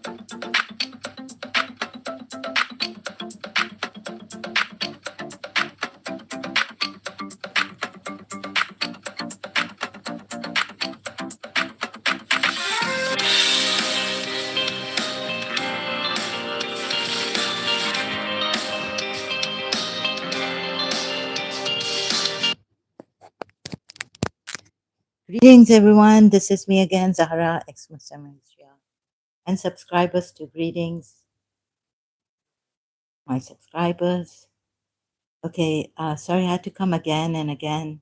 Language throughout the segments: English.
Greetings, everyone. This is me again, Zahra, ex-Muslim Ex-Shia. And subscribers to greetings, my subscribers. Okay, sorry I had to come again and again.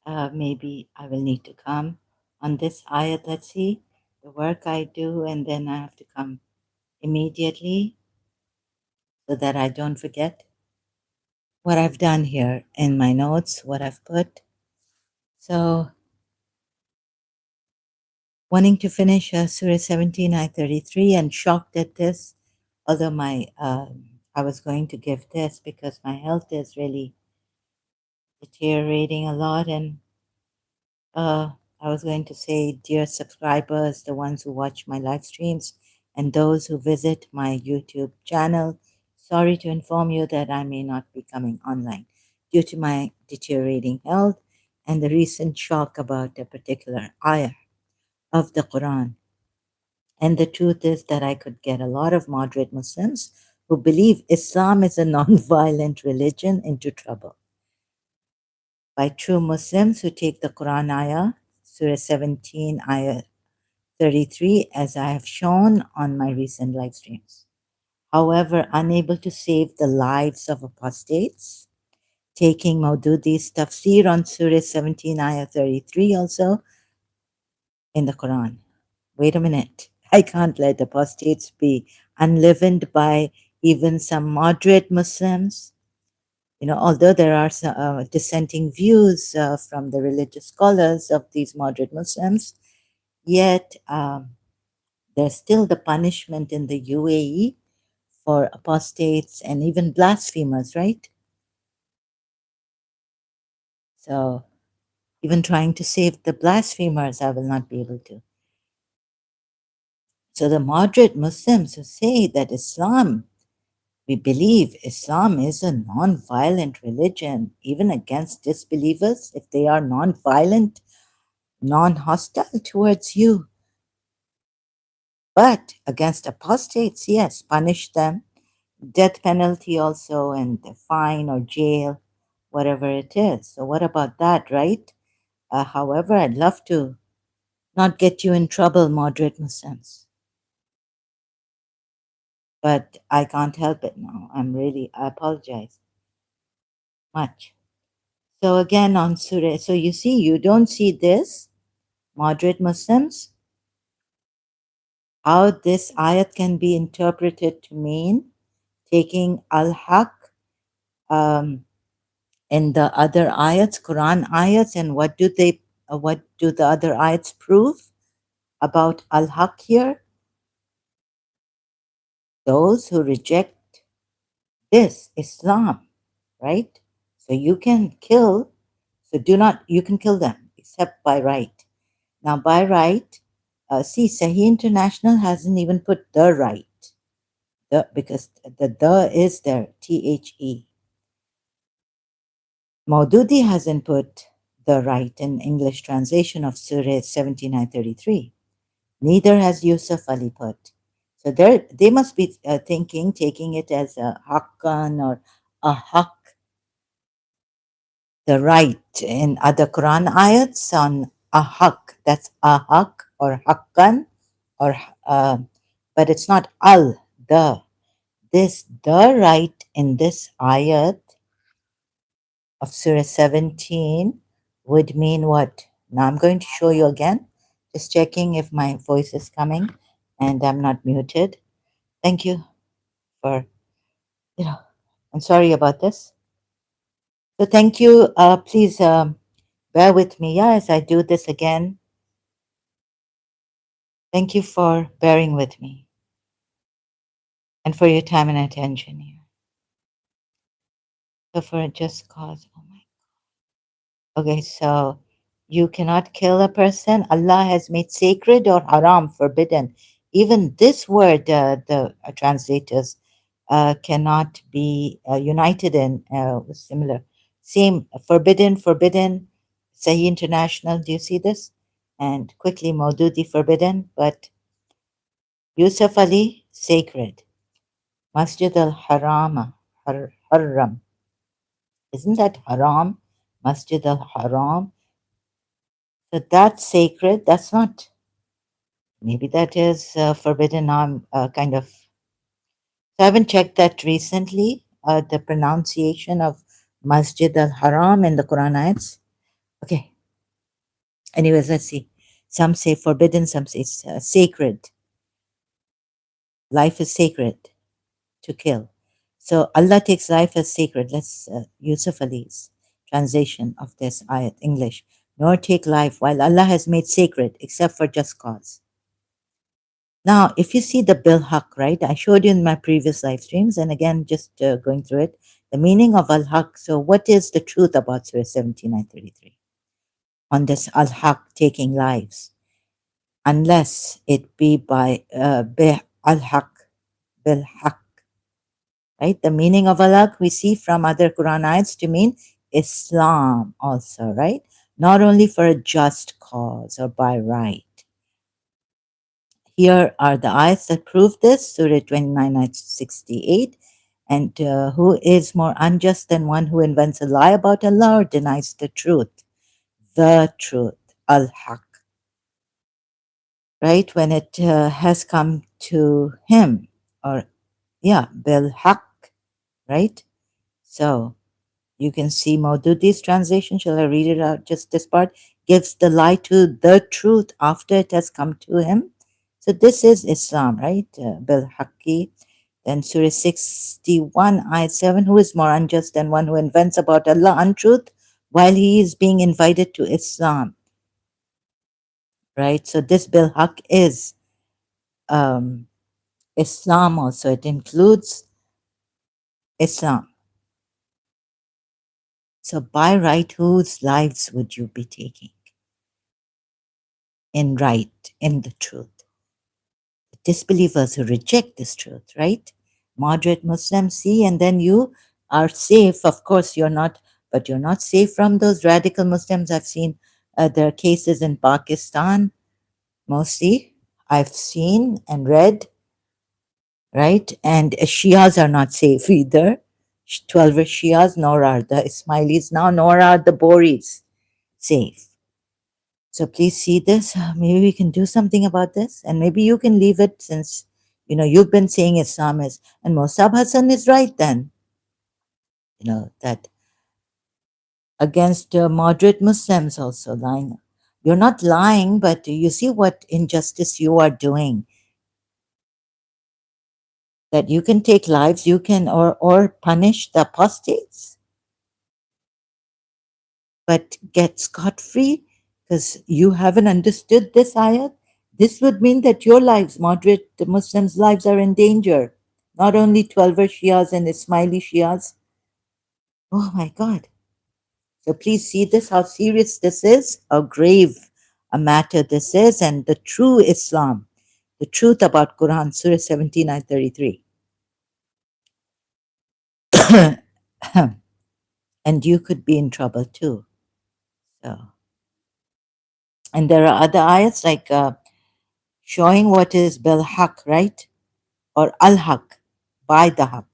Maybe I will need to come on this ayat. Let's see the work I do, and then I have to come immediately so that I don't forget what I've done here in my notes, what I've put. So, wanting to finish Surah 17, Ayat 33, and shocked at this, although I was going to give this because my health is really deteriorating a lot, and I was going to say, dear subscribers, the ones who watch my live streams, and those who visit my YouTube channel, sorry to inform you that I may not be coming online due to my deteriorating health and the recent shock about a particular ayah of the Quran. And the truth is that I could get a lot of moderate Muslims who believe Islam is a non-violent religion into trouble. By true Muslims who take the Quran ayah, Surah 17, ayah 33, as I have shown on my recent live streams. However, unable to save the lives of apostates, taking Maududi's tafsir on Surah 17, ayah 33 also in the Quran. Wait a minute. I can't let apostates be unleavened by even some moderate Muslims. You know, although there are some dissenting views from the religious scholars of these moderate Muslims, yet there's still the punishment in the UAE for apostates and even blasphemers, right? So even trying to save the blasphemers, I will not be able to. So the moderate Muslims who say that we believe Islam is a non-violent religion, even against disbelievers, if they are non-violent, non-hostile towards you. But against apostates, yes, punish them, death penalty also, and the fine or jail, whatever it is. So what about that, right? However, I'd love to not get you in trouble, moderate Muslims. But I can't help it now. I apologize much. So again on Surah, so you see, you don't see this, moderate Muslims, how this ayat can be interpreted to mean taking al-haq in the other ayats, Quran ayats, and what do the other ayats prove about al-haq here? Those who reject this Islam, right? So you can kill, you can kill them except by right. Now, by right, see, Sahih International hasn't even put the right, because the is there, THE. Maududi hasn't put the right in English translation of Surah 7933. Neither has Yusuf Ali put. So they must be taking it as a haqqan or a haqq, the right in other Quran ayats on a haqq. That's a haqq or haqqan, or but it's not the. This the right in this ayat of Surah 17 would mean what? Now I'm going to show you again, just checking if my voice is coming and I'm not muted. Thank you for, I'm sorry about this. So thank you. Please bear with me, yeah, as I do this again. Thank you for bearing with me and for your time and attention here. So for a just cause, oh my. Okay, so you cannot kill a person. Allah has made sacred or haram, forbidden, Even this word, the translators cannot be united in similar. Same, forbidden, forbidden, Sahih International. Do you see this? And quickly, Maududi, forbidden, but Yusuf Ali, sacred. Masjid al Haram, Haram. Isn't that haram? Masjid al Haram. So that's sacred. That's not, maybe that is forbidden. Now I'm kind of, so I haven't checked that recently. The pronunciation of Masjid al Haram in the Quran ayats. Okay. Anyways, let's see. Some say forbidden, some say sacred. Life is sacred to kill. So Allah takes life as sacred. Let's Yusuf Ali's translation of this ayat, English. Nor take life while Allah has made sacred, except for just cause. Now, if you see the bil haq, right? I showed you in my previous live streams, and again, just going through it, the meaning of al haq. So, what is the truth about Surah 17:33 on this al haq taking lives? Unless it be by al haq, bil haq, right? The meaning of al haq we see from other Quran ayats to mean Islam also, right? Not only for a just cause or by right. Here are the ayats that prove this. Surah 29, ayat 68. And who is more unjust than one who invents a lie about Allah or denies the truth? The truth, al-haq, right? When it has come to him, or yeah, bil-haq, right? So you can see Maududi's translation. Shall I read it out? Just this part gives the lie to the truth after it has come to him. So this is Islam, right? Bil-Haqqi. Then Surah 61, Ayat 7, who is more unjust than one who invents about Allah untruth while he is being invited to Islam, right? So this Bil-Haq is um, Islam also. It includes Islam. So by right, whose lives would you be taking in right, in the truth? Disbelievers who reject this truth, right? Moderate Muslims see, and then you are safe. Of course, you're not, but you're not safe from those radical Muslims. I've seen there are cases in Pakistan, mostly, I've seen and read, right? And Shias are not safe either. 12 Shias, nor are the Ismailis now, nor are the Boris safe. So please see this. Maybe we can do something about this, and maybe you can leave it since you've been saying Islam is, and Mosab Hassan is right. Then that against moderate Muslims also lying. You're not lying, but you see what injustice you are doing. That you can take lives, you can or punish the apostates, but get scot free because you haven't understood this ayat. This would mean that your lives, moderate Muslims' lives, are in danger. Not only 12 Shias and Ismaili Shias. Oh my God. So please see this, how serious this is, how grave a matter this is, and the true Islam, the truth about Quran, Surah 17, ayat 33. And you could be in trouble too. So, and there are other ayats like showing what is bil haq, right? Or al haq, by the haq.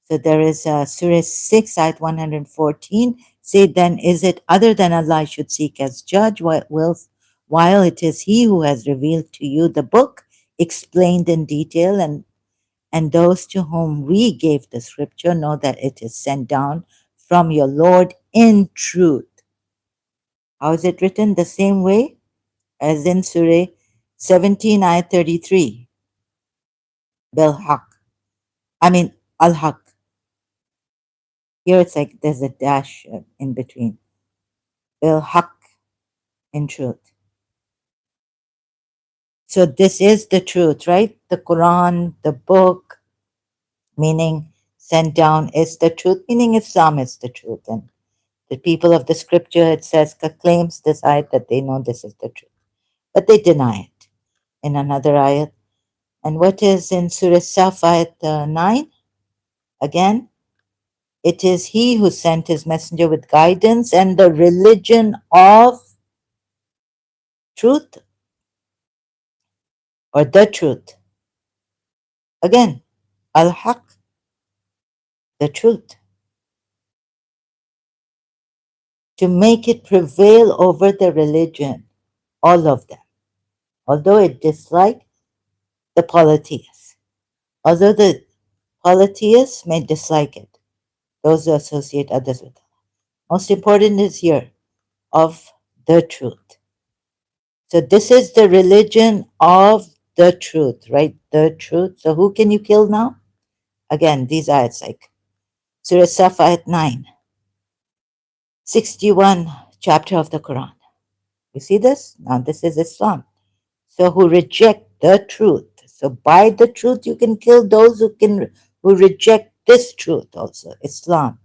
So there is Surah 6, ayat 114. Say then, is it other than Allah I should seek as judge, while it is He who has revealed to you the book, explained in detail, and those to whom we gave the scripture know that it is sent down from your Lord in truth. How is it written? The same way as in Surah 17, ayat 33. Bil haq. I mean, al haq. Here it's like there's a dash in between. Bil haq, in truth. So this is the truth, right? The Quran, the book, meaning sent down, is the truth, meaning Islam is the truth. And the people of the scripture, it says, claims this ayat that they know this is the truth. But they deny it. In another ayat, And what is in Surah Saf ayat 9? Again, it is he who sent his messenger with guidance and the religion of truth or the truth. Again, al-haq, the truth, to make it prevail over the religion, all of them, although it dislikes the polytheists. Although the polytheists may dislike it, those who associate others with Allah. Most important is here, of the truth. So this is the religion of the truth, right? The truth. So who can you kill now? Again, these ayats like Surah Saf ayat 9, 61 chapter of the Quran. You see this? Now this is Islam. So who reject the truth. So by the truth you can kill those who reject this truth also. Islam.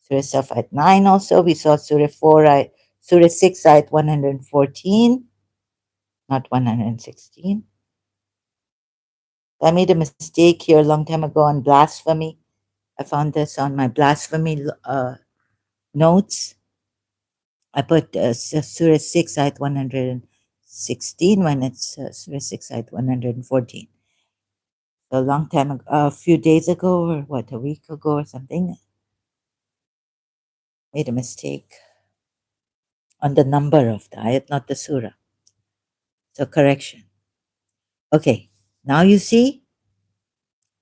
Surah Saf ayat 9 also. We saw Surah 6 ayat 114, not 116. I made a mistake here a long time ago on blasphemy. I found this on my blasphemy notes. I put Surah 6 ayat 116 when it's Surah 6 ayat 114. So a long time ago, a few days ago, or what, a week ago or something, made a mistake on the number of the ayat, not the surah. So correction. Okay, now you see.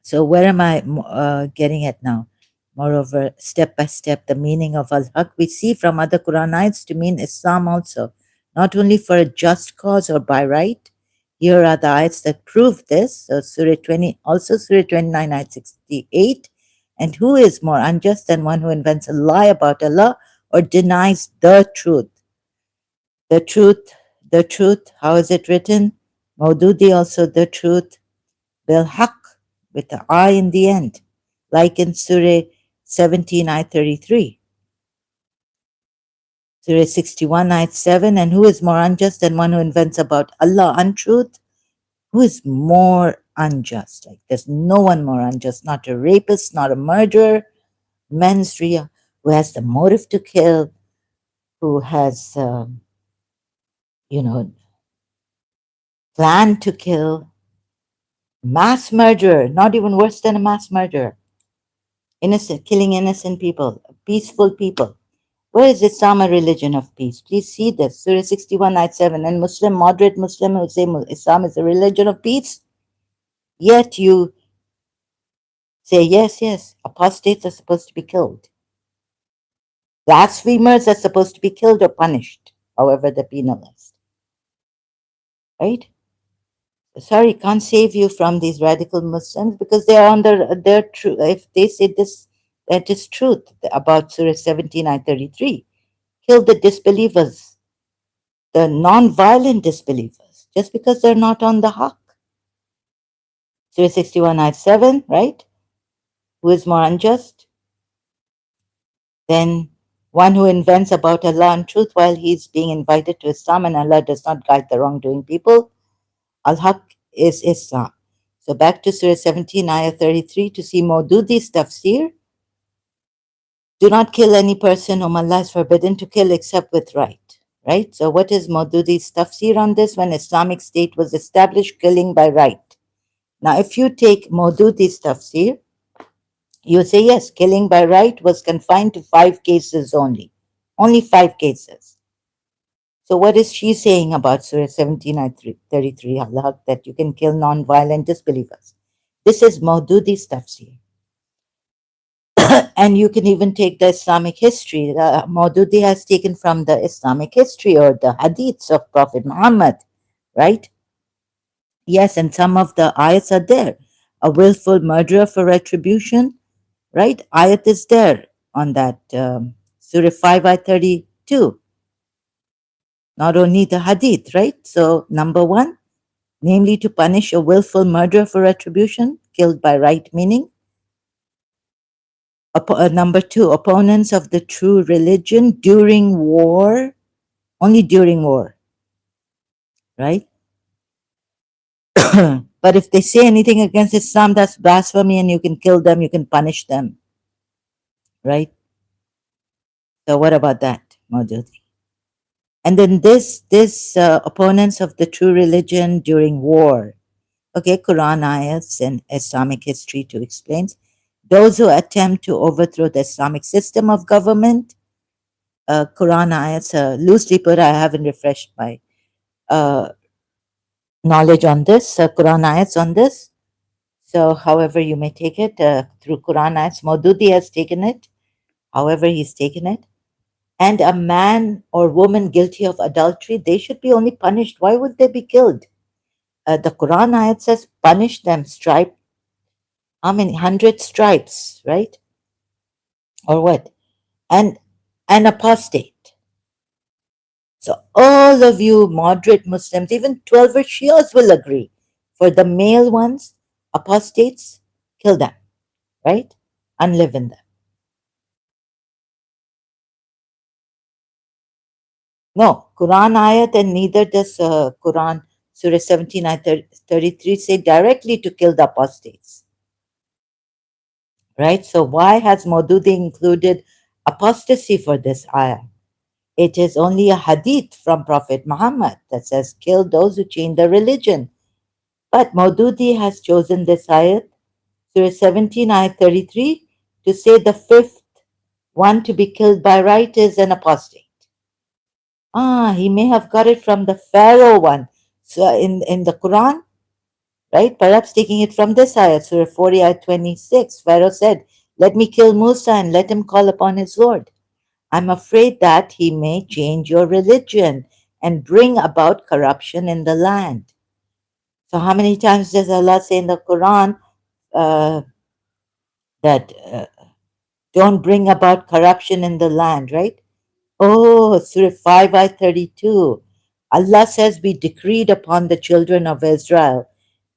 So where am I getting at now? Moreover, step by step, the meaning of al-haq we see from other Quran ayats to mean Islam also, not only for a just cause or by right. Here are the ayats that prove this. So Surah 20, also Surah 29, ayat 68. And who is more unjust than one who invents a lie about Allah or denies the truth? The truth, the truth, how is it written? Maududi also the truth. Bil haq, with the I in the end, like in Surah 17, ayat 33. Surah 61, ayat 7. And who is more unjust than one who invents about Allah untruth? Who is more unjust? Like there's no one more unjust, not a rapist, not a murderer, mens rea, who has the motive to kill, who has, you know, planned to kill, mass murderer, not even worse than a mass murderer, innocent, killing innocent people, peaceful people. Where is Islam a religion of peace? Please see this. Surah 61, ayat 7. And Muslim, moderate Muslim who say Islam is a religion of peace, yet you say, yes, yes, apostates are supposed to be killed. Blasphemers are supposed to be killed or punished, however they're penalized. Right? Sorry, can't save you from these radical Muslims because they are on their truth. If they say this, that is truth about Surah 17, ayat 33. Kill the disbelievers, the non-violent disbelievers, just because they're not on the haq. Surah 61, ayat 7, right? Who is more unjust than one who invents about Allah untruth while he's being invited to Islam and Allah does not guide the wrongdoing people? Al-Haq is Islam. So back to Surah 17, ayah 33 to see Maududi's tafsir. Do not kill any person whom Allah is forbidden to kill except with right. Right? So what is Maududi's tafsir on this? When Islamic State was established, killing by right. Now, if you take Maududi's tafsir, you say, yes, killing by right was confined to 5 cases only. Only 5 cases. So what is she saying about Surah 17, ayat 33, Allah, that you can kill non-violent disbelievers? This is Maududi's tafsir. And you can even take the Islamic history. Maududi has taken from the Islamic history or the hadiths of Prophet Muhammad, right? Yes, and some of the ayats are there. A willful murderer for retribution, right? Ayat is there on that Surah 5, ayat 32. Not only the hadith, right? So, number 1, namely to punish a willful murderer for retribution, killed by right meaning. Number 2, opponents of the true religion during war, only during war, right? But if they say anything against Islam, that's blasphemy and you can kill them, you can punish them, right? So what about that, Maududi? And then this opponents of the true religion during war. Okay, Quran ayats and Islamic history to explain. Those who attempt to overthrow the Islamic system of government, Quran ayats, loosely put, I haven't refreshed my uh, knowledge on this, Quran ayats on this. So, however you may take it, through Quran ayats, Maududi has taken it, however he's taken it. And a man or woman guilty of adultery, they should be only punished. Why would they be killed? The Quran ayat says, punish them, stripe, how many? 100 stripes, right? Or what? And an apostate. So all of you moderate Muslims, even 12 Shias will agree. For the male ones, apostates, kill them, right? Unlive in them. No, Quran ayat and neither does Quran Surah 17 ayat 33 say directly to kill the apostates. Right? So why has Maududi included apostasy for this ayah? It is only a hadith from Prophet Muhammad that says, kill those who change their religion. But Maududi has chosen this ayat, Surah 17, ayat 33, to say the fifth one to be killed by right is an apostate. Ah, he may have got it from the Pharaoh one. So in the Quran, right? Perhaps taking it from this ayat, Surah 40, ayat 26, Pharaoh said, let me kill Musa and let him call upon his Lord. I'm afraid that he may change your religion and bring about corruption in the land. So, how many times does Allah say in the Quran that don't bring about corruption in the land, right? Oh, Surah 5, ayat 32. Allah says, we decreed upon the children of Israel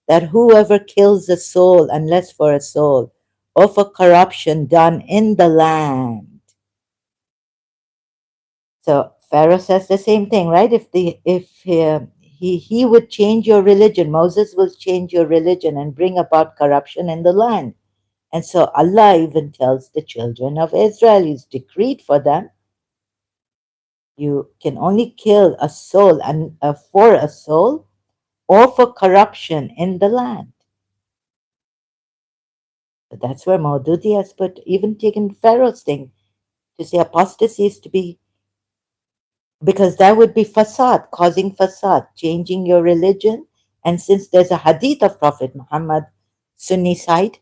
that whoever kills a soul, unless for a soul, or for corruption done in the land. So Pharaoh says the same thing, right? If he would change your religion, Moses will change your religion and bring about corruption in the land. And so Allah even tells the children of Israel, He's decreed for them, you can only kill a soul and for a soul or for corruption in the land. But that's where Maududi has put, even taken Pharaoh's thing to say apostasy is to be, because that would be fasad, causing fasad, changing your religion. And since there's a hadith of Prophet Muhammad, Sunni side,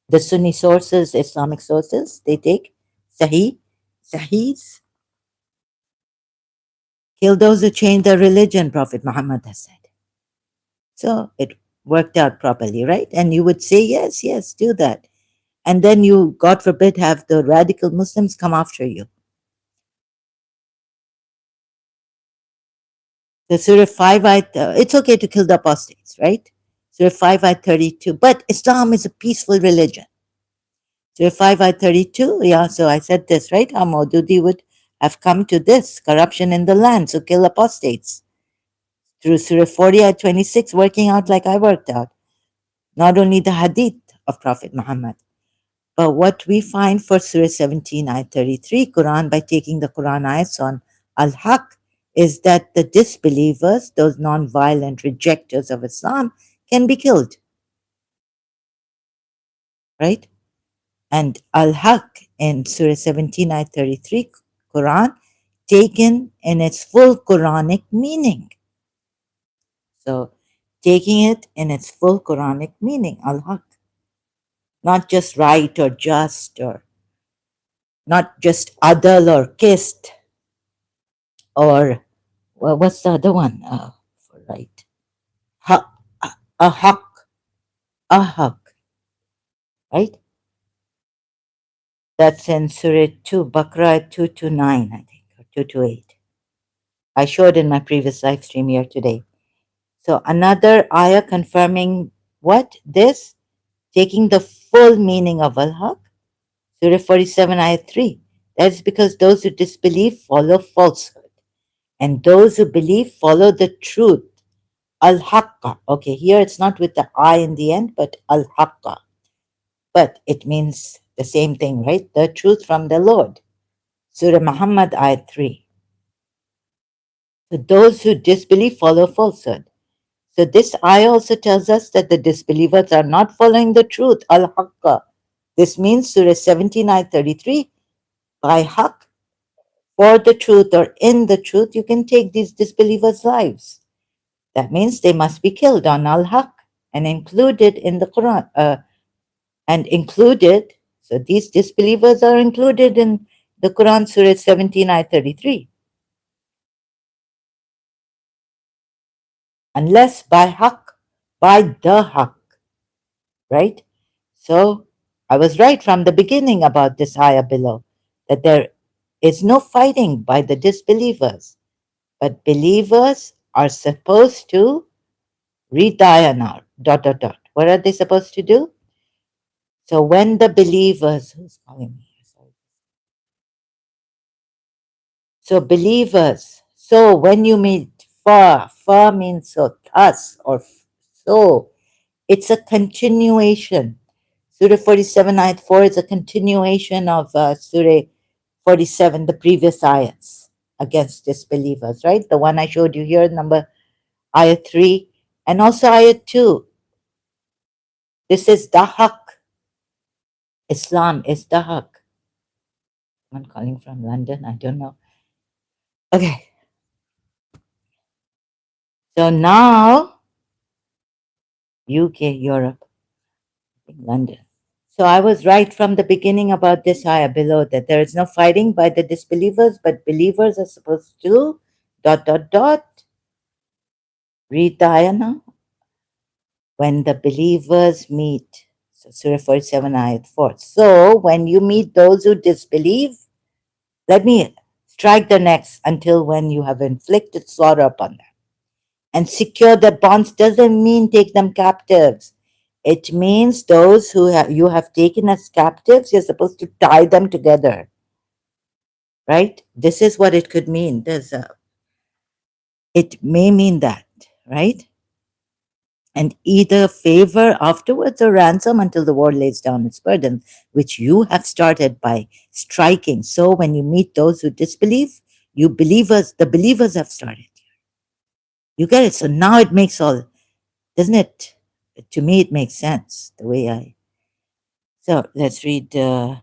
the Sunni sources, Islamic sources, they take Sahihs, kill those who change their religion, Prophet Muhammad has said. So it worked out properly, right? And you would say, yes, yes, do that. And then you, God forbid, have the radical Muslims come after you. The Surah 5 ayat, it's okay to kill the apostates, right? Surah 5 ayat 32. But Islam is a peaceful religion. Surah 5 ayat 32, yeah, so I said this, right? How Maududi would have come to this corruption in the land, so kill apostates. Through Surah 40 ayat 26, working out like I worked out. Not only the hadith of Prophet Muhammad, but what we find for Surah 17 ayat 33, Quran, by taking the Quran ayats on Al-Haq, is that the disbelievers, those non-violent rejectors of Islam, can be killed, right? And Al-Haq in Surah 17, ayat 33, Quran, taken in its full Quranic meaning. So, taking it in its full Quranic meaning, Al-Haq. Not just right or just, or not just adal or kist, or well, what's the other one for right? Ha, a haq, a haq, right? That's in Surah 2, Baqarah 229, I think, or 228. I showed in my previous live stream here today. So another ayah confirming what? This, taking the full meaning of al-haq, Surah 47, ayah 3. That's because those who disbelieve follow falsehood, and those who believe follow the truth. Al-Haqqa. Okay, here it's not with the I in the end, but Al-Haqqa. But it means the same thing, right? The truth from the Lord. Surah Muhammad, ayat 3. So those who disbelieve follow falsehood. So this ayah also tells us that the disbelievers are not following the truth, Al-Haqqa. This means Surah 17, ayat 33, by Haqq, for the truth or in the truth, you can take these disbelievers' lives. That means they must be killed on Al-Haqq and included in the Quran. And included, so these disbelievers are included in the Quran, Surah 17, ayat 33. Unless by Haqq, by the Haqq, right? So I was right from the beginning about this ayah below, that there is no fighting by the disbelievers, but believers are supposed to read the ayah now, dot, dot, dot. What are they supposed to do? So when the believers, who's calling me? Sorry. So believers, so when you meet fa means so, thus or so, it's a continuation. Surah 47, ayat 4 is a continuation of Surah 47, the previous ayats against disbelievers, right? The one I showed you here, number ayat 3, and also ayat 2. This is Dahak. Islam is Dahak. I'm calling from London, I don't know. Okay, so now UK, Europe, London. So I was right from the beginning about this ayah below, that there is no fighting by the disbelievers, but believers are supposed to dot dot dot. Read the ayah now. When the believers meet, so Surah 47, ayat 4. So when you meet those who disbelieve, let me strike their necks until when you have inflicted slaughter upon them. And secure their bonds doesn't mean take them captives. It means those who you have taken as captives, you're supposed to tie them together, right? This is what it could mean. It may mean that, right? And either favor afterwards or ransom until the war lays down its burden, which you have started by striking. So when you meet those who disbelieve, you believers, the believers have started. You get it? So now it makes all, doesn't it? To me, it makes sense the way I. So let's read Surah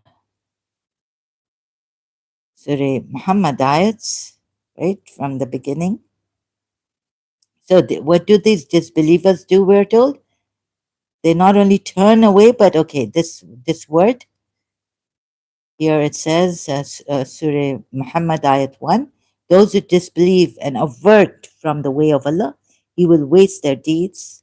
Muhammad ayats, right, from the beginning. So what do these disbelievers do, we're told? They not only turn away, but okay, this word, here it says, Surah Muhammad ayat 1, those who disbelieve and avert from the way of Allah, He will waste their deeds.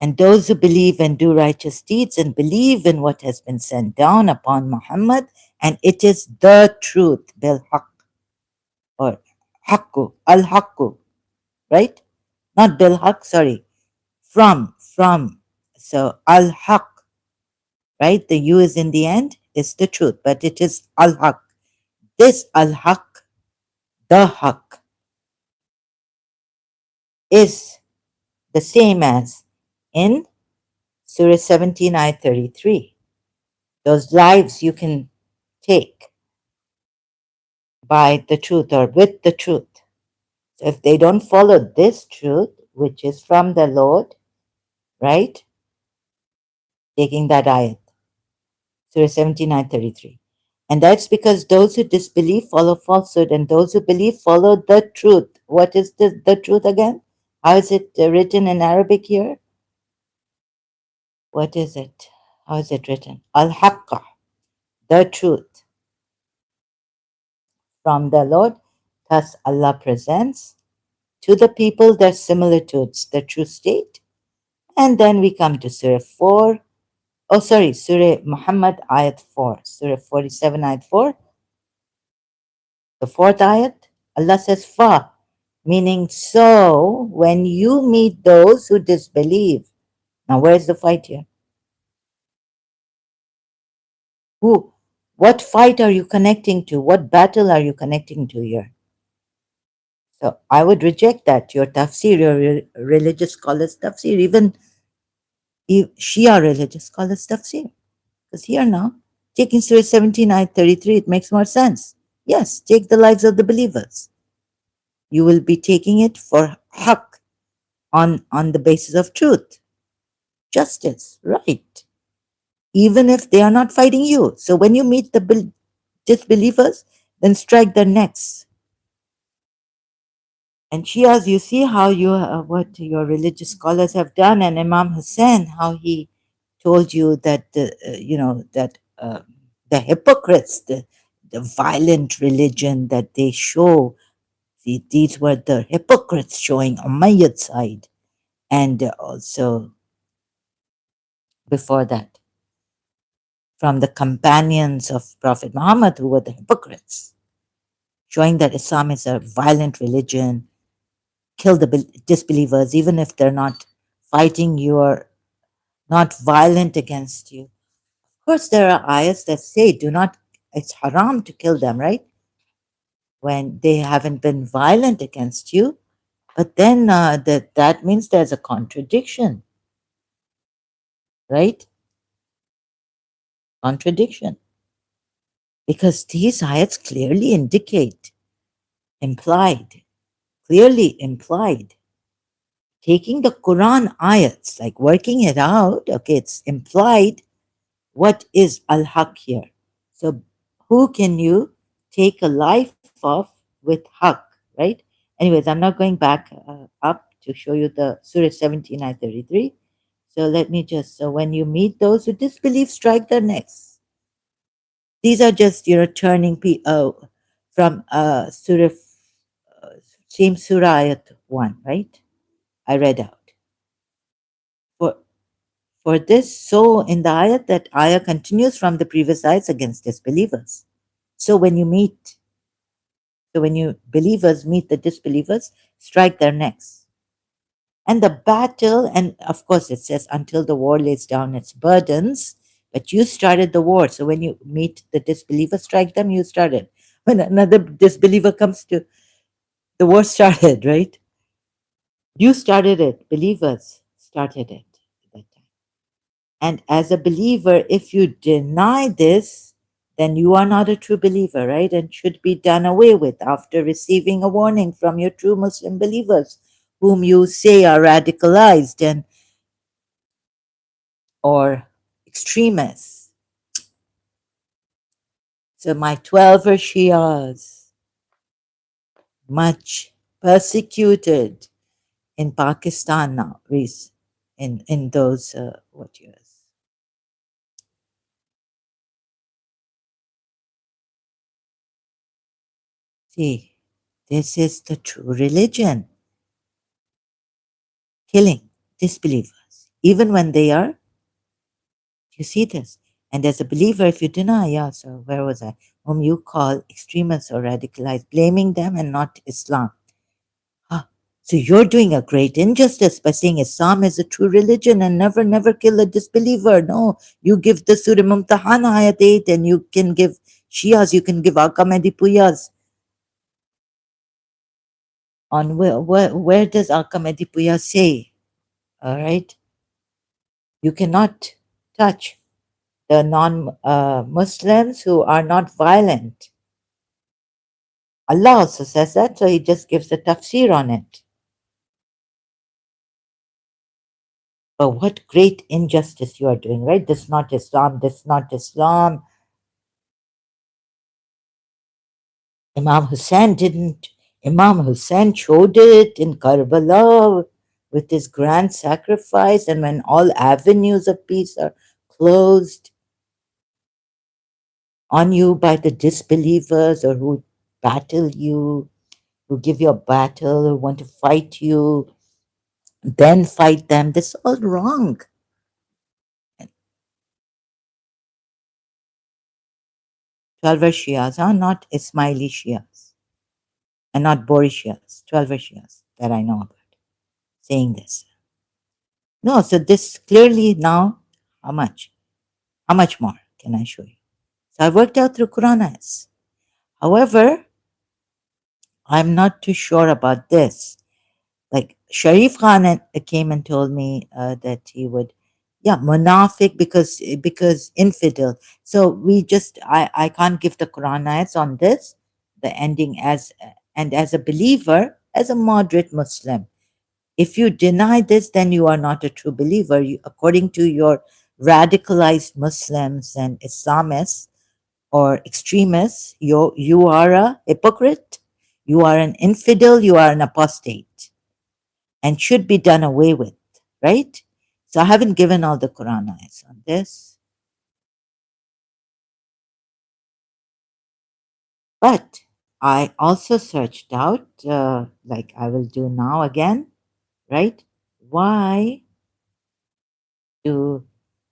And those who believe and do righteous deeds and believe in what has been sent down upon Muhammad, and it is the truth, bil haqq, or haqqu, al haqqu, right? Not bil haqq, sorry, from. So al haqq, right? The U is in the end, is the truth, but it is al haqq. This al haqq, the haqq, is the same as in Surah 17, ayat 33. Those lives you can take by the truth or with the truth. So if they don't follow this truth, which is from the Lord, right? Taking that ayat, Surah 79, 33. And that's because those who disbelieve follow falsehood, and those who believe follow the truth. What is the truth again? How is it written in Arabic here? What is it? How is it written? Al-Haqqa, the truth from the Lord. Thus Allah presents to the people their similitudes, the true state. And then we come to Surah 4. Oh, sorry, Surah Muhammad, ayat 4. Surah 47, ayat 4. The fourth ayat, Allah says, Fa, meaning so when you meet those who disbelieve. Now, where's the fight here? Who? What fight are you connecting to? What battle are you connecting to here? So I would reject that. Your tafsir, your religious scholars' tafsir, even Shia religious scholars' tafsir. Because here now, taking Surah 17, Ayat 33, it makes more sense. Yes, take the lives of the believers. You will be taking it for haqq, on the basis of truth, justice, right. Even if they are not fighting you. So when you meet the disbelievers, then strike their necks. And Shias, you see how what your religious scholars have done, and Imam Hussein, how he told you that the hypocrites, the violent religion that they show, these were the hypocrites showing Umayyad side, and also before that, from the companions of Prophet Muhammad, who were the hypocrites, showing that Islam is a violent religion, kill the disbelievers, even if they're not fighting you or not violent against you. Of course, there are ayahs that say do not, it's haram to kill them, right? When they haven't been violent against you. But then that means there's a contradiction, right? Contradiction. Because these ayats clearly indicate, implied, clearly implied, taking the Quran ayats, like working it out, okay, it's implied. What is al haq here? So, who can you take a life of with haq, right? Anyways, I'm not going back up to show you the Surah 17, Ayat 33. So, let me just, so when you meet those who disbelieve, strike their necks. These are just, turning from Surah, uh, same Surah Ayat 1, right? I read out. For For this, so in the ayat, that ayah continues from the previous ayats against disbelievers. So when you meet, so when you believers meet the disbelievers, strike their necks. And the battle, and of course it says until the war lays down its burdens, but you started the war. So when you meet the disbeliever, strike them, you started. When another disbeliever comes to, the war started, right? You started it, believers started it. And as a believer, if you deny this, then you are not a true believer, right? And should be done away with after receiving a warning from your true Muslim believers, whom you say are radicalized and or extremists. So my 12 are Shias, much persecuted in Pakistan now, in those what years? See, this is the true religion, killing disbelievers, even when they are, you see this. And as a believer, if you deny, yeah, so where was I? Whom you call extremists or radicalized, blaming them and not Islam. Ah, so you're doing a great injustice by saying Islam is a true religion and never, never kill a disbeliever. No, you give the Surah Mumtahana Ayat 8 and you can give Shias, you can give Aqamadi Puyas. On where does Aqamadi Puya say? All right, you cannot touch the non Muslims who are not violent. Allah also says that, so He just gives a tafsir on it. But what great injustice you are doing, right? This is not Islam, this is not Islam. Imam Hussein didn't, Imam Hussein showed it in Karbala with his grand sacrifice, and when all avenues of peace are closed on you by the disbelievers or who battle you, who give you a battle or want to fight you, then fight them. This is all wrong. 12 Shias are not Ismaili Shias and not Bori Shias, 12 Shias that I know about saying this. No, so this clearly now, how much? How much more can I show you? So I worked out through Quran ayahs. However, I'm not too sure about this. Like Sharif Khan came and told me that he would, yeah, munafiq because infidel. So I can't give the Quran ayats on this, the ending as and as a believer, as a moderate Muslim. If you deny this, then you are not a true believer. According to your radicalized Muslims and Islamists or extremists, you are a hypocrite, you are an infidel, you are an apostate, and should be done away with, right? So I haven't given all the Quran ayats on this, but I also searched out, like I will do now again, right? Why do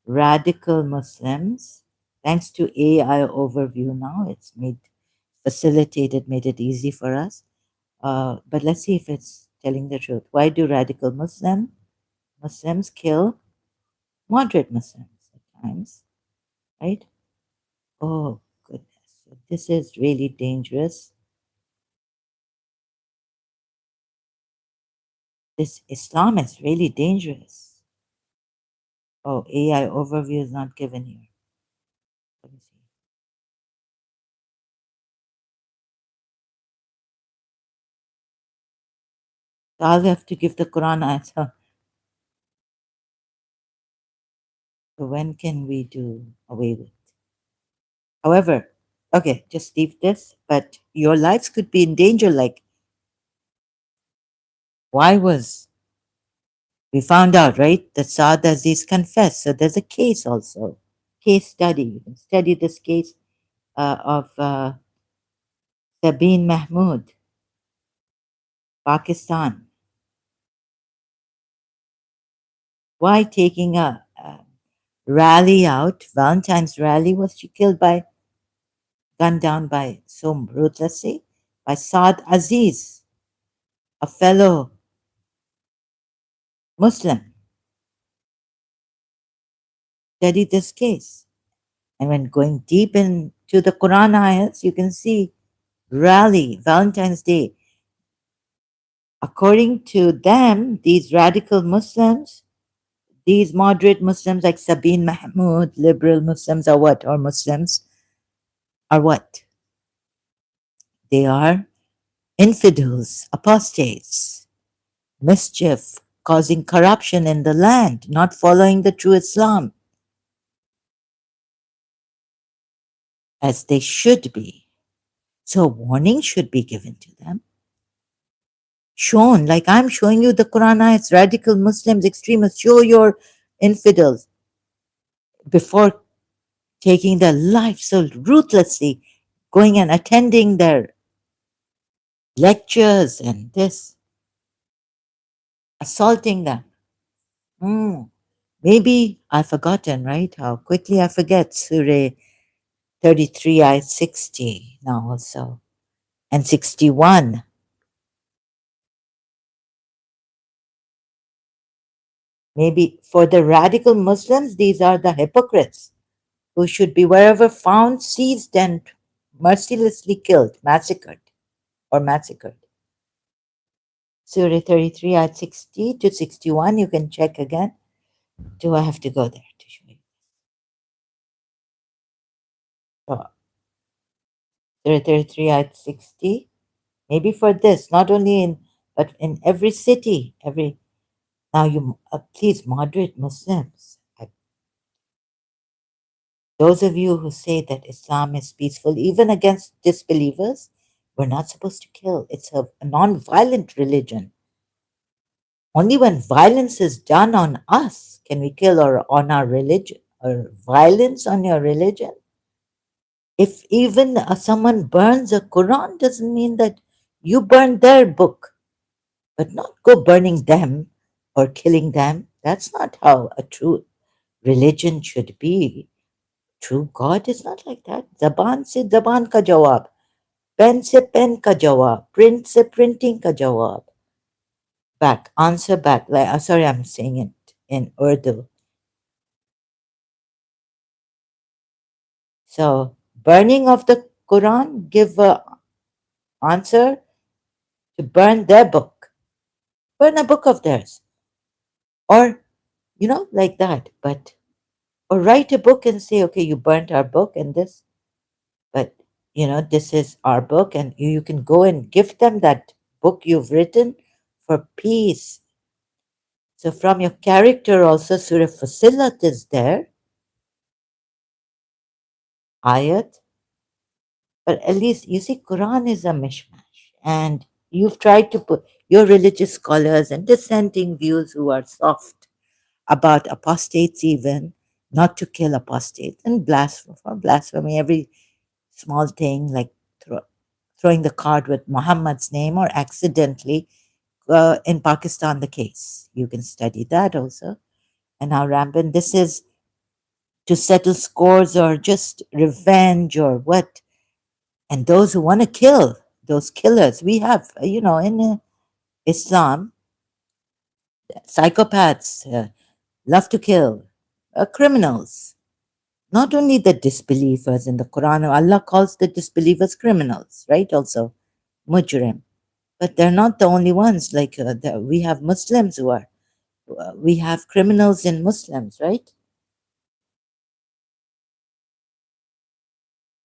radical Muslims, thanks to AI overview now, it's made it easy for us. But let's see if it's telling the truth. Why do radical Muslims kill moderate Muslims at times, right? Oh goodness, this is really dangerous. This Islam is really dangerous. Oh, AI overview is not given here. Let me see. So I'll have to give the Quran answer. So when can we do away with? However, okay, just leave this. But your lives could be in danger. Like, why was we found out, right? That Saad Aziz confessed. So there's a case also, case study. You can study this case of Sabine Mahmood, Pakistan. Why taking a rally out, Valentine's rally, was she killed by, gunned down by so ruthlessly by Saad Aziz, a fellow Muslim. Study this case. And when going deep into the Quran ayats, you can see rally, Valentine's Day. According to them, these radical Muslims, these moderate Muslims like Sabine Mahmood, liberal Muslims are what? Or Muslims are what? They are infidels, apostates, mischief, causing corruption in the land, not following the true Islam as they should be. So, warning should be given to them. Shown, like I'm showing you the Quran ayats, radical Muslims, extremists, show your infidels before taking their life so ruthlessly, going and attending their lectures and this, assaulting them. Hmm. Maybe I've forgotten, right? How quickly I forget Surah 33, ayat 60 now also, and 61. Maybe for the radical Muslims, these are the hypocrites who should be wherever found, seized, and mercilessly killed, massacred. Surah 33, ayat 60 to 61, you can check again. Do I have to go there to show you? So, Surah 33, ayat 60. Maybe for this, not only in, but in every city, every. Now, you please, moderate Muslims. Those of you who say that Islam is peaceful, even against disbelievers, we're not supposed to kill. It's a non violent religion. Only when violence is done on us can we kill, or on our religion, or violence on your religion. If even someone burns a Quran, doesn't mean that you burn their book, but not go burning them or killing them. That's not how a true religion should be. True God is not like that. Zaban se zaban ka jawab. Pen se pen ka jawab. Print se printing ka jawab. Back, answer back. Like, sorry, I'm saying it in Urdu. So, burning of the Quran, give a answer. to burn their book, burn a book of theirs, or, like that. But, or write a book and say, okay, you burnt our book and this, but, this is our book, and you can go and give them that book you've written for peace. So from your character also, Surah Fusilat is there, ayat, but at least you see, Quran is a mishmash, and you've tried to put your religious scholars and dissenting views who are soft about apostates, even not to kill apostates, and blasphemy, every small thing like throwing the card with Muhammad's name or accidentally. In Pakistan, the case you can study that also, and how rampant this is to settle scores or just revenge or what. And those who want to kill, those killers, we have, in Islam, psychopaths love to kill, criminals. Not only the disbelievers in the Quran, Allah calls the disbelievers criminals, right? Also, mujrim. But they're not the only ones. Like we have Muslims who are, we have criminals in Muslims, right?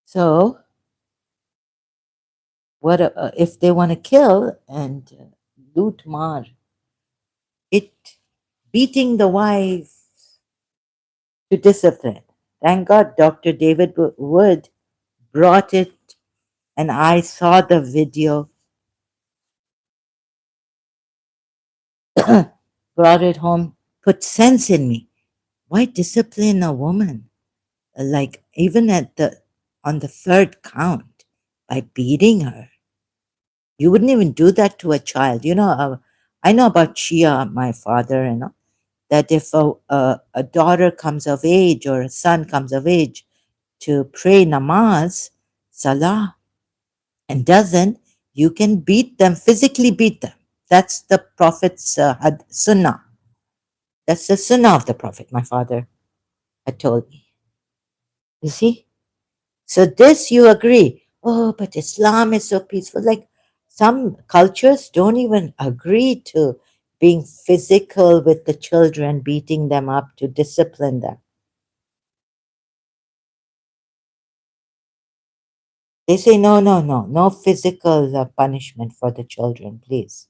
So, what if they want to kill and loot mar? It beating the wife to discipline. Thank God Dr. David Wood brought it, and I saw the video, brought it home, put sense in me. Why discipline a woman? Like even on the third count by beating her. You wouldn't even do that to a child. I know about Shia, my father, that if a daughter comes of age or a son comes of age to pray namaz, salah, and doesn't, you can beat them, physically beat them. That's the Prophet's sunnah. That's the sunnah of the Prophet, my father had told me. You see? So this you agree. Oh, but Islam is so peaceful. Like some cultures don't even agree to being physical with the children, beating them up to discipline them. They say, no, no, no, no physical punishment for the children, please.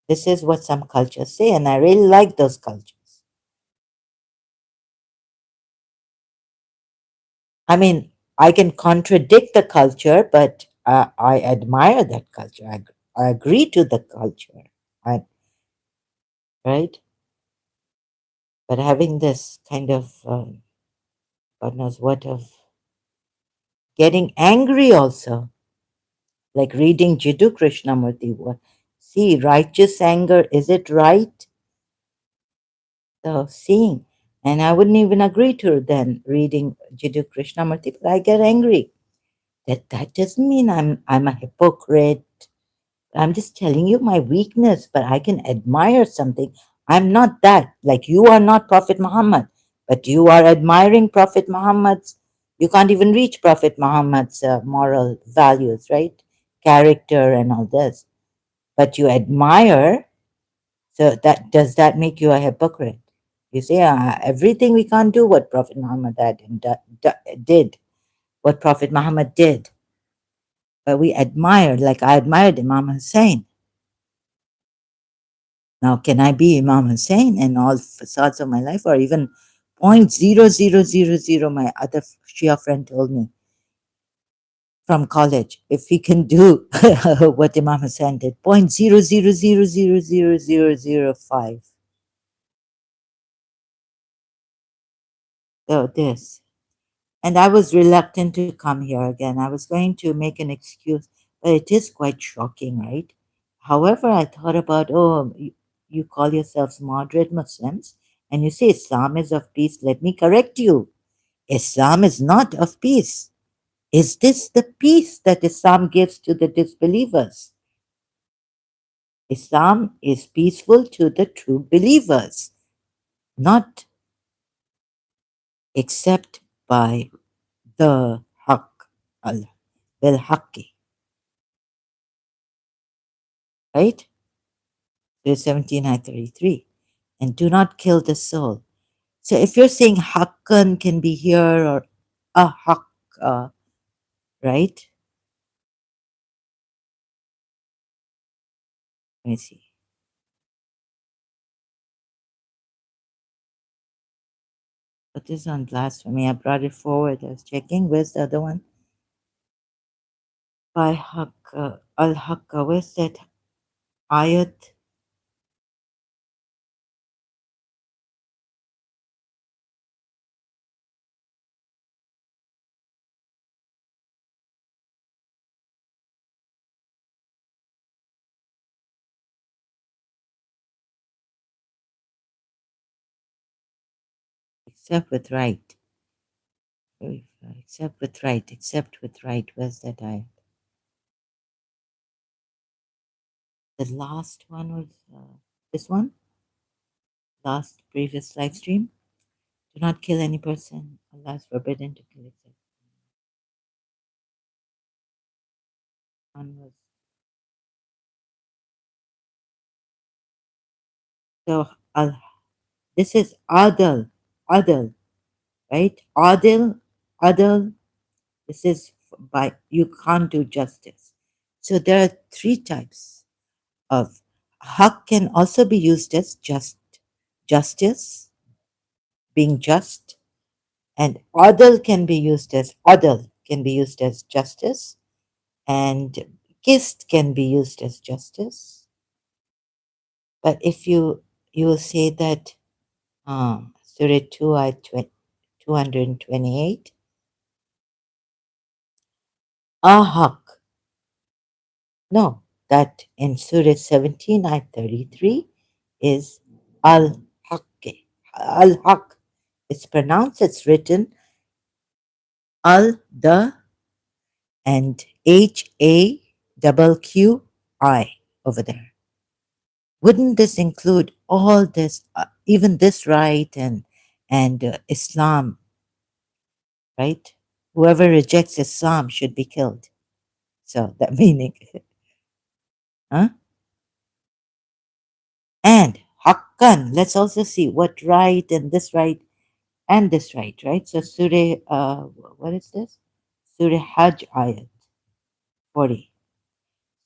This is what some cultures say, and I really like those cultures. I mean, I can contradict the culture, but I admire that culture. I agree to the culture, right? But having this kind of, God knows what, of getting angry also, like reading Jiddu Krishnamurti. See, righteous anger, is it right? So seeing, and I wouldn't even agree to then reading Jiddu Krishnamurti, but I get angry. That doesn't mean I'm a hypocrite. I'm just telling you my weakness, but I can admire something. I'm not that. Like you are not Prophet Muhammad, but you are admiring Prophet Muhammad's. You can't even reach Prophet Muhammad's moral values, right? Character and all this. But you admire. So that does that make you a hypocrite? You say everything we can't do what Prophet Muhammad did, what Prophet Muhammad did, but we admire. Like I admired Imam Hussein. Now, can I be Imam Hussein in all facades of my life, or even 0.0000? My other Shia friend told me from college, if he can do what Imam Hussein did, 0.00000005. So this, and I was reluctant to come here again. I was going to make an excuse, but it is quite shocking, right? However, I thought about, oh, you call yourselves moderate Muslims and you say Islam is of peace. Let me correct you. Islam is not of peace. Is this the peace that Islam gives to the disbelievers? Islam is peaceful to the true believers, not except by the haqq, al bil haqqi. right? Surah 17, ayat 33. And do not kill the soul. So if you're saying haqqan can be here or haqq, right? Let me see. But this is on blasphemy. I brought it forward. I was checking. Where's the other one? By haqq, al-haqqa. Where's that ayat? Except with right. Except with right. Except with right. Where's that ayat? The last one was this one. Last previous live stream. Do not kill any person. Allah is forbidden to kill except one was. So this is adil, adil, right? Adil, adil. This is by you can't do justice. So there are three types of haq can also be used as justice, being just, and adil can be used as justice, and kist can be used as justice. But if you will say that Surah 2 ayat 228, ahak. No, that in Surah 17 ayat 33 is al-haq. Al-haq. It's pronounced, it's written al-the and H-A-Q-Q-I over there. Wouldn't this include all this, even this right and Islam, right? Whoever rejects Islam should be killed. So that meaning, huh? And haqqan, let's also see what right and this right and this right, right? So Surah, what is this? Surah Hajj ayat 40.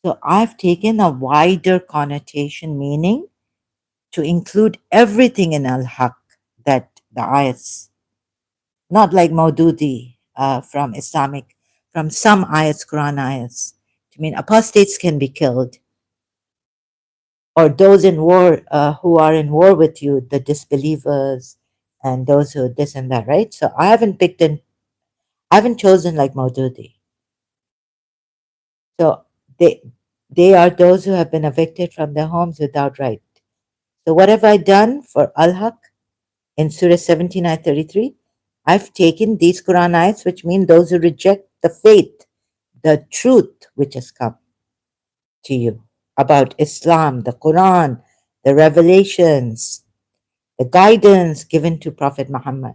So I've taken a wider connotation meaning to include everything in al-haq that the ayats, not like Maududi from Islamic, from some ayats, Quran ayats. I mean, apostates can be killed, or those in war who are in war with you, the disbelievers and those who this and that, right? So I haven't picked and I haven't chosen like Maududi. So they they are those who have been evicted from their homes without right. So what have I done for Al-Haq in Surah 17, ayat 33? I've taken these Quran ayats, which mean those who reject the faith, the truth which has come to you about Islam, the Quran, the revelations, the guidance given to Prophet Muhammad.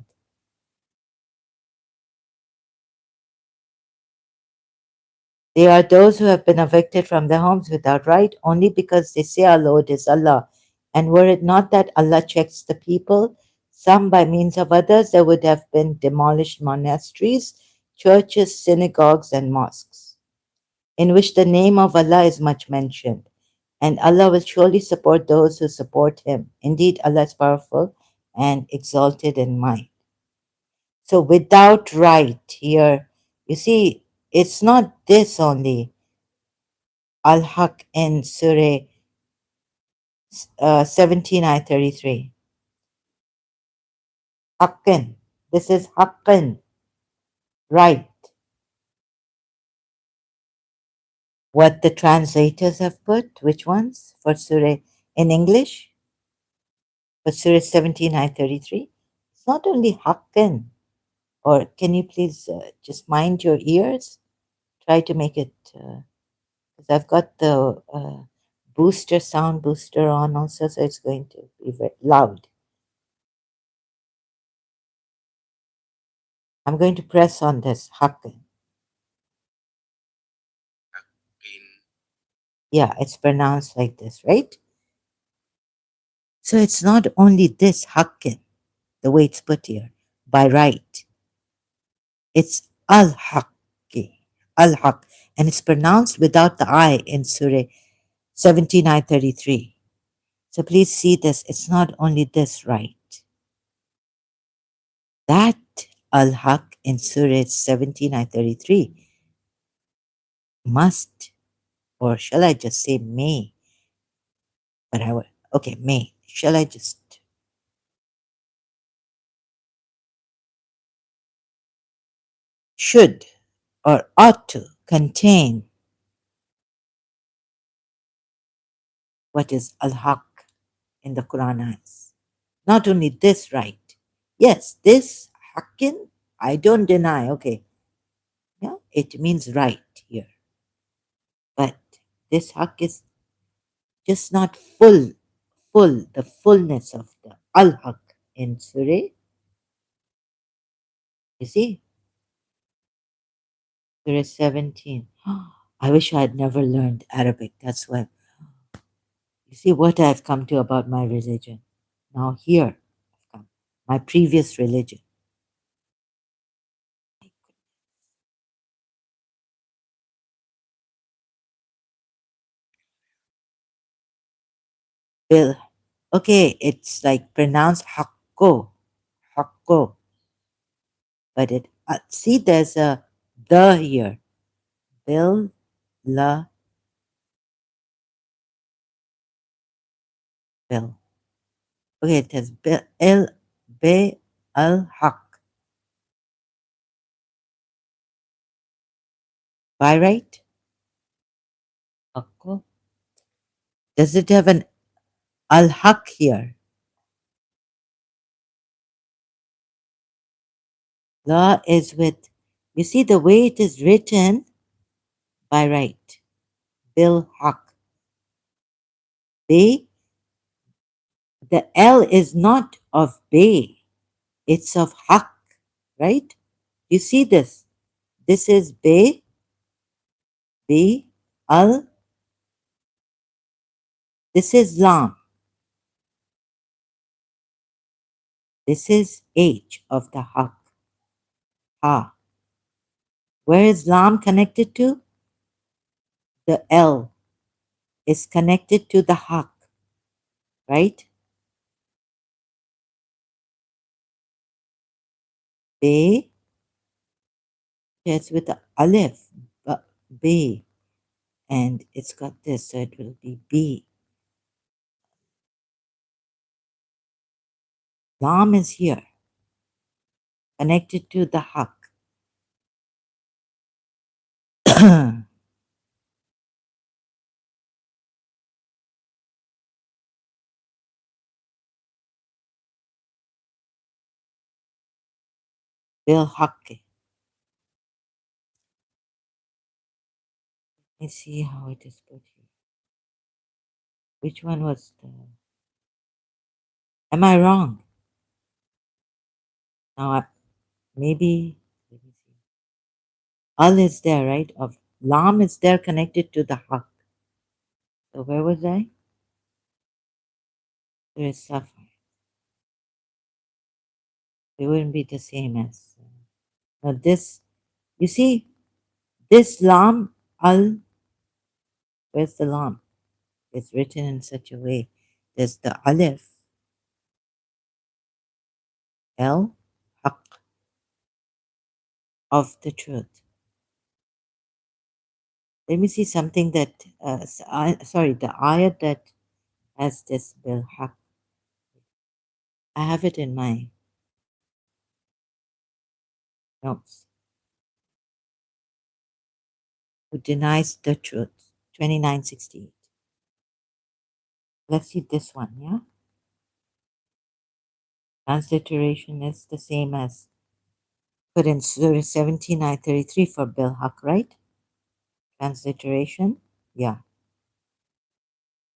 They are those who have been evicted from their homes without right only because they say our Lord is Allah. And were it not that Allah checks the people, some by means of others, there would have been demolished monasteries, churches, synagogues, and mosques, in which the name of Allah is much mentioned. And Allah will surely support those who support Him. Indeed, Allah is powerful and exalted in might. So without right here, you see, it's not this only. Al-Haq in Surah 17, ayat 33. Haqqan. This is Haqqan, right. What the translators have put, which ones? For Surah in English, for Surah 17, ayat 33. It's not only Haqqan, or can you please just mind your ears? Try to make it, because I've got the booster, sound booster on also, so it's going to be very loud. I'm going to press on this Haqqan. Yeah, it's pronounced like this, right? So it's not only this haqqin, the way it's put here, by right. It's al-haqqi, al-haq, and it's pronounced without the I in Surah 17:33. So please see this. It's not only this right. That al-haq in Surah 17:33 must, or shall I just say may, but I will, okay, may. Shall I just, should, or ought to contain what is al-haq in the Quran has. Not only this right. Yes, this haqqin, I don't deny, okay. Yeah, it means right here. But this haqq is just not the fullness of the al-haq in Surah. You see, Surah 17. I wish I had never learned Arabic. That's why. You see what I've come to about my religion. Now here I've come. My previous religion. Bill. Okay, it's like pronounced hakko, hakko, but it see there's a the here. Bill, la, bill. Okay, it has bill, el, be, al, haq. By right, hakko. Does it have an al haq here? La is with. You see the way it is written by right. Bill haq. Be. The L is not of be. It's of haq, right? You see this. This is be, be, al. This is lam. This is H of the haq. Ha. Where is lam connected to? The L is connected to the haq, right? Be, it's with the alif, be, and it's got this, so it will be B. Lam is here, connected to the haq. Bil haq. Let's see how it is put here. Which one was the. Am I wrong? Now, maybe. Let me see. Al is there, right? Of Lam is there connected to the haq. So where was I? There is Safar. It wouldn't be the same as. Now this, you see, this Lam, Al, where's the Lam? It's written in such a way. There's the Alif, L, Haq, of the truth. Let me see something that, sorry, the ayat that has this Bil Haq. I have it in my notes. Who denies the truth? 2968. Let's see this one, yeah? Transliteration is the same as put in Surah 17:33 for Bil Haq, right? Transliteration, yeah.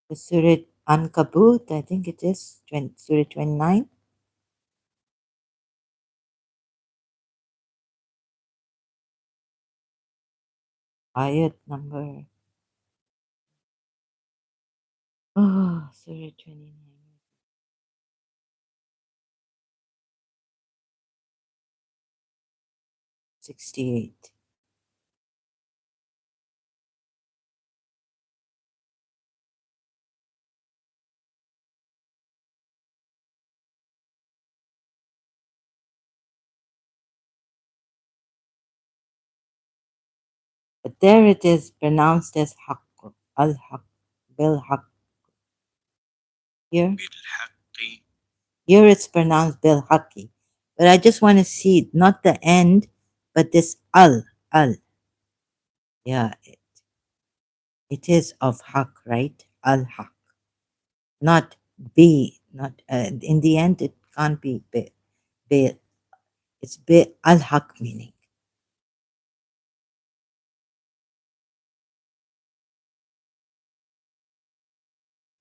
The Surah Ankabut, I think it is, Surah 29. Ayat number Oh, Surah 29, 68. But there it is pronounced as Haqq, Al Haqq, Bil Haqq. Here, here it's pronounced Bil Haqqi. But I just want to see not the end, but this Al, Al. Yeah, it is of Haqq, right? Al Haqq. Not B, not in the end, it can't be B. B. It's B Al Haqq meaning.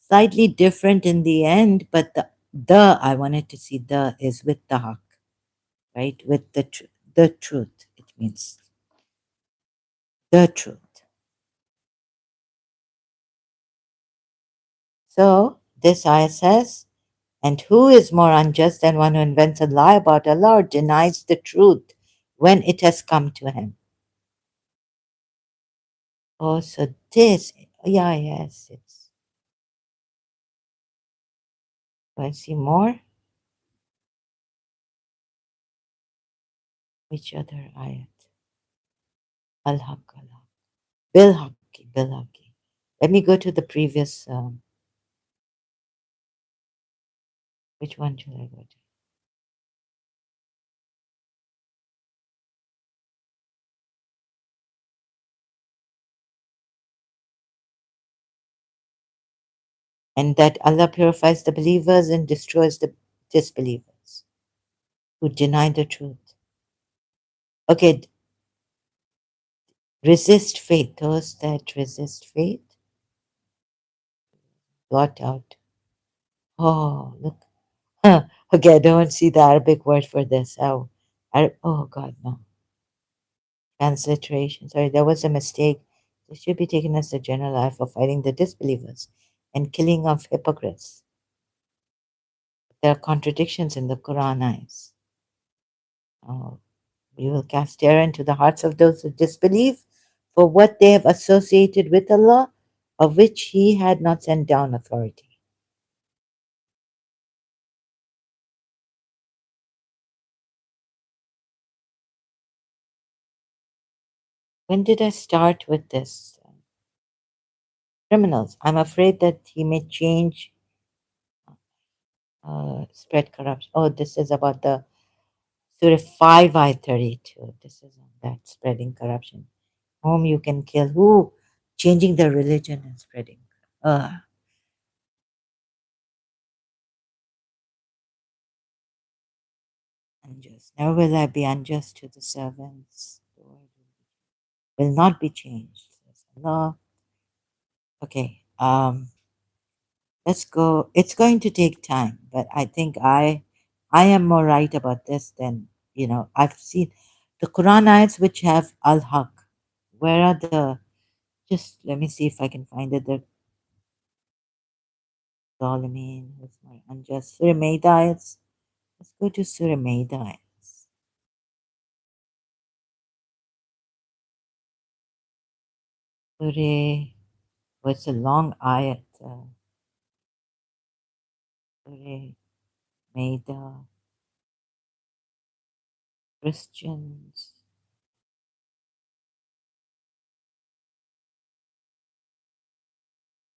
Slightly different in the end, but the I wanted to see the is with the Haqq, right? With the truth. It means the truth. So this ayah says, and who is more unjust than one who invents a lie about Allah or denies the truth when it has come to him? Oh, so this, yeah, yes, it's. Do I see more? Which other ayat? Al-Haq, Al-Haq. Bil-Haqqi, Bil-Haqqi. Let me go to the previous, which one should I go to? And that Allah purifies the believers and destroys the disbelievers who deny the truth. Okay, resist faith. Those that resist faith, blot out. Oh, look. Huh. Okay, I don't see the Arabic word for this. Oh, oh God, no. Transliteration. Sorry, there was a mistake. This should be taken as the general lie for fighting the disbelievers and killing of hypocrites. There are contradictions in the Quran eyes. Oh, we will cast terror into the hearts of those who disbelieve for what they have associated with Allah, of which He had not sent down authority. When did I start with this? Criminals. I'm afraid that He may change, spread corruption. Oh, this is about the Surah 5, I 32. This is on that spreading corruption. Whom you can kill. Who? Changing their religion and spreading. Uh, unjust. Never will I be unjust to the servants. The word will not be changed, says Allah. Okay. Let's go. It's going to take time, but I think I am more right about this than I've seen the Quran ayats which have al haq. Where are the? Just let me see if I can find it. The Zalimin, who's more unjust. Surah Maida ayats. Let's go to Surah Maida ayats. Surah. What's a long ayat? Surah Maida. Christians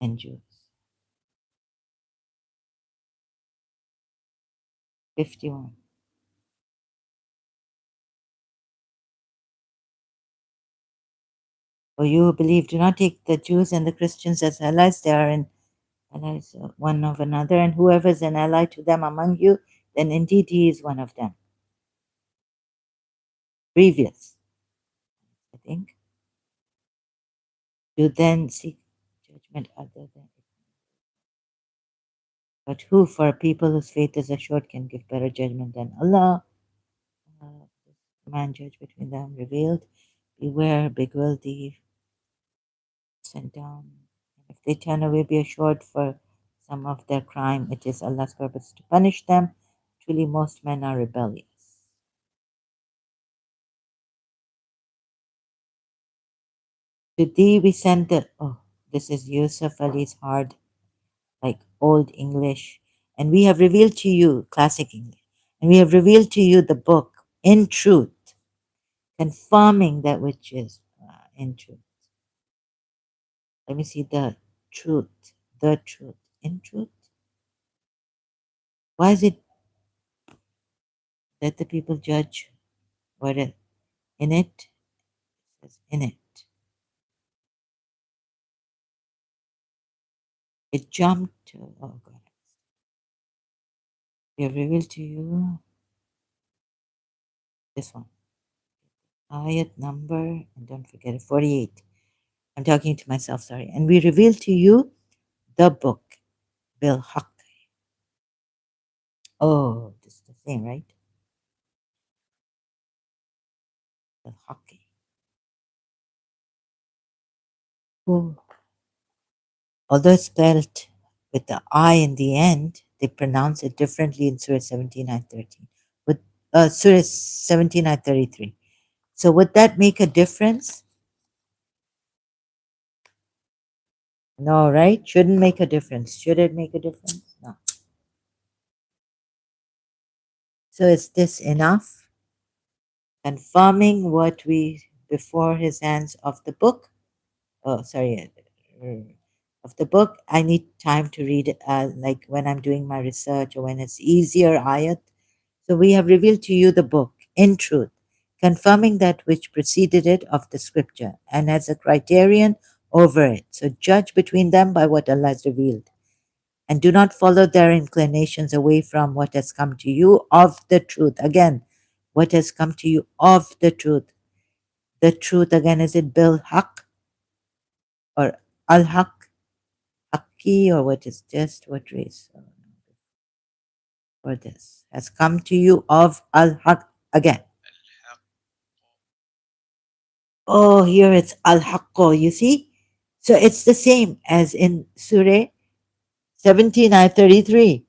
and Jews. 51. For you who believe, do not take the Jews and the Christians as allies. They are in allies one of another, and whoever is an ally to them among you, then indeed he is one of them. Previous, I think. You then seek judgment other than. But who, for a people whose faith is assured, can give better judgment than Allah? Man judge between them revealed. Beware, big will thee sent down. If they turn away, be assured for some of their crime, it is Allah's purpose to punish them. Truly, most men are rebellious. To thee we send the. Oh, this is Yusuf Ali's hard, like old English. And we have revealed to you, classic English, and we have revealed to you the book in truth, confirming that which is in truth. Let me see the truth, in truth. Why is it that the people judge what in it? It says in it. It jumped to, oh God. We have revealed to you this one. Ayat number, and don't forget it, 48. I'm talking to myself, sorry. And we reveal to you the book, Bil Haq. Oh, this is the same, right? Bil Haqi. Oh. Although it's spelled with the I in the end, they pronounce it differently in Surah 17, Ayat 13. With Surah 17, Ayat 33. So would that make a difference? No, right? Shouldn't make a difference. Should it make a difference? No. So is this enough? Confirming what we before his hands of the book. Oh, sorry, of the book. I need time to read it, like when I'm doing my research or when it's easier ayat. So we have revealed to you the book in truth, confirming that which preceded it of the scripture, and as a criterion over it. So judge between them by what Allah has revealed, and do not follow their inclinations away from what has come to you of the truth. Again, what has come to you of the truth. The truth again, is it bil haq or al haq, haqqi, or what is just what race? For this has come to you of al haq again. Oh, here it's al haqqo, you see? So it's the same as in Surah 17, ayah 33.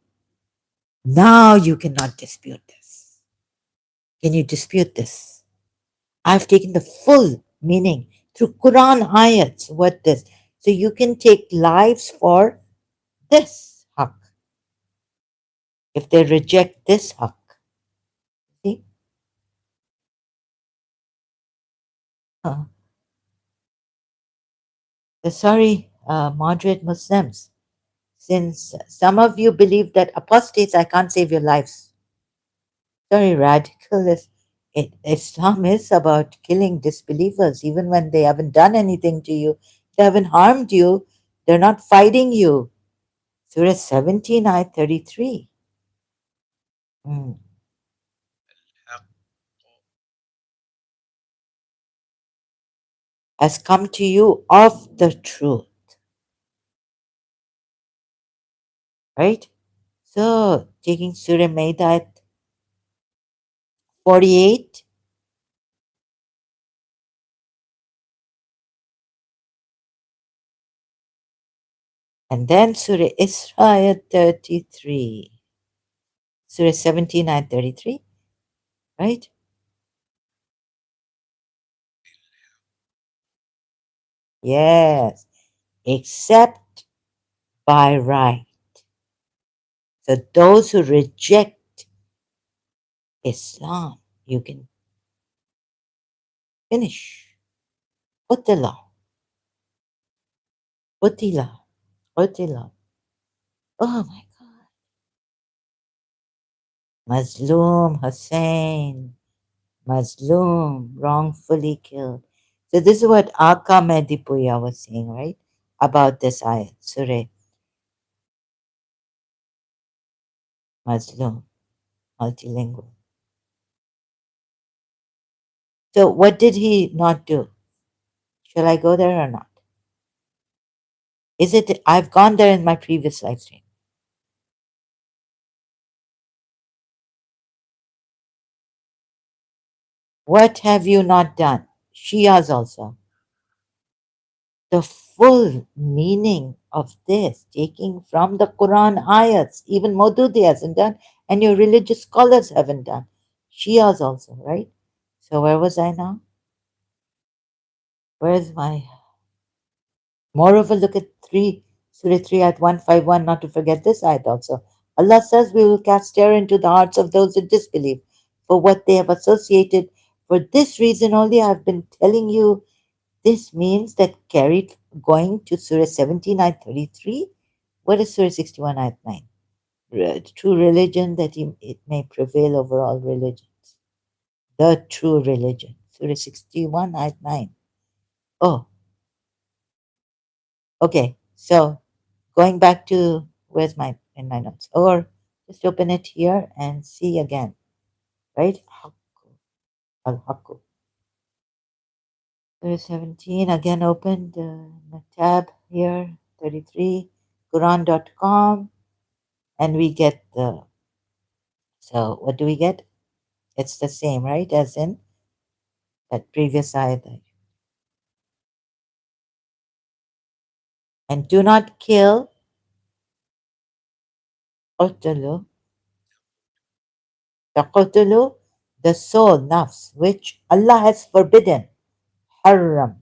Now you cannot dispute this. Can you dispute this? I've taken the full meaning through Quran ayats. What this? So you can take lives for this haq if they reject this haq. See? Uh, sorry, moderate Muslims, since some of you believe that apostates, I can't save your lives. Very radical. Islam is about killing disbelievers, even when they haven't done anything to you, they haven't harmed you, they're not fighting you. Surah 17, ayah 33. Mm. Has come to you of the truth, right? So, taking Surah Maida 48, and then Surah Isra 33. Surah 17, ayah 33, right? Yes, except by right. So those who reject Islam, you can finish. Qutila, qutila, qutila. Oh my God. Mazloom Hussein, Mazloom, wrongfully killed. So this is what Aka Medipuya was saying, right? About this ayat, Surah Mazloom, multilingual. So what did he not do? Shall I go there or not? Is it, I've gone there in my previous live stream. What have you not done? Shias also. the full meaning of this, taking from the Quran ayats, even Maududi hasn't done, and your religious scholars haven't done. Shias also, right? So where was I now? Where's my moreover? Look at 3 Surah 3 at 151, not to forget this ayat also. Allah says we will cast terror into the hearts of those who disbelieve for what they have associated. For this reason only I have been telling you. This means that carried going to Surah 17 ayat 33. What is Surah 61 ayat 9? True religion that it may prevail over all religions. The true religion. Surah 61 ayat 9. Oh, okay. So going back to where's my in my notes? Or just open it here and see again. Right? Al-Haqqu. Surah 17 again opened the tab here. 33. Quran.com. And we get the, so what do we get? It's the same, right, as in that previous ayat. And do not kill qatlu, taqatulu, the soul, nafs, which Allah has forbidden. Haram,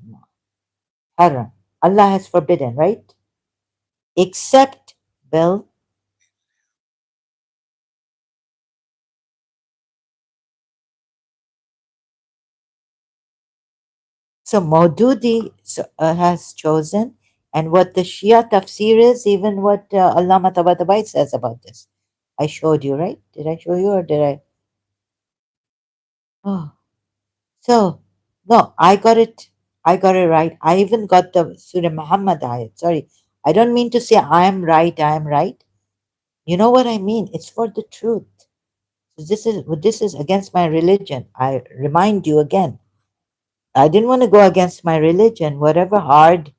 haram. Allah has forbidden, right? Except, Bill. So Maududi has chosen, and what the Shia tafsir is, even what Allama Tabatabai says about this. I showed you, right? Did I show you or did I? Oh, so no, I got it. I got it right. I even got the Surah Muhammad ayat. Sorry, I don't mean to say I am right. I am right. You know what I mean? It's for the truth. So this is against my religion. I remind you again. I didn't want to go against my religion, whatever hard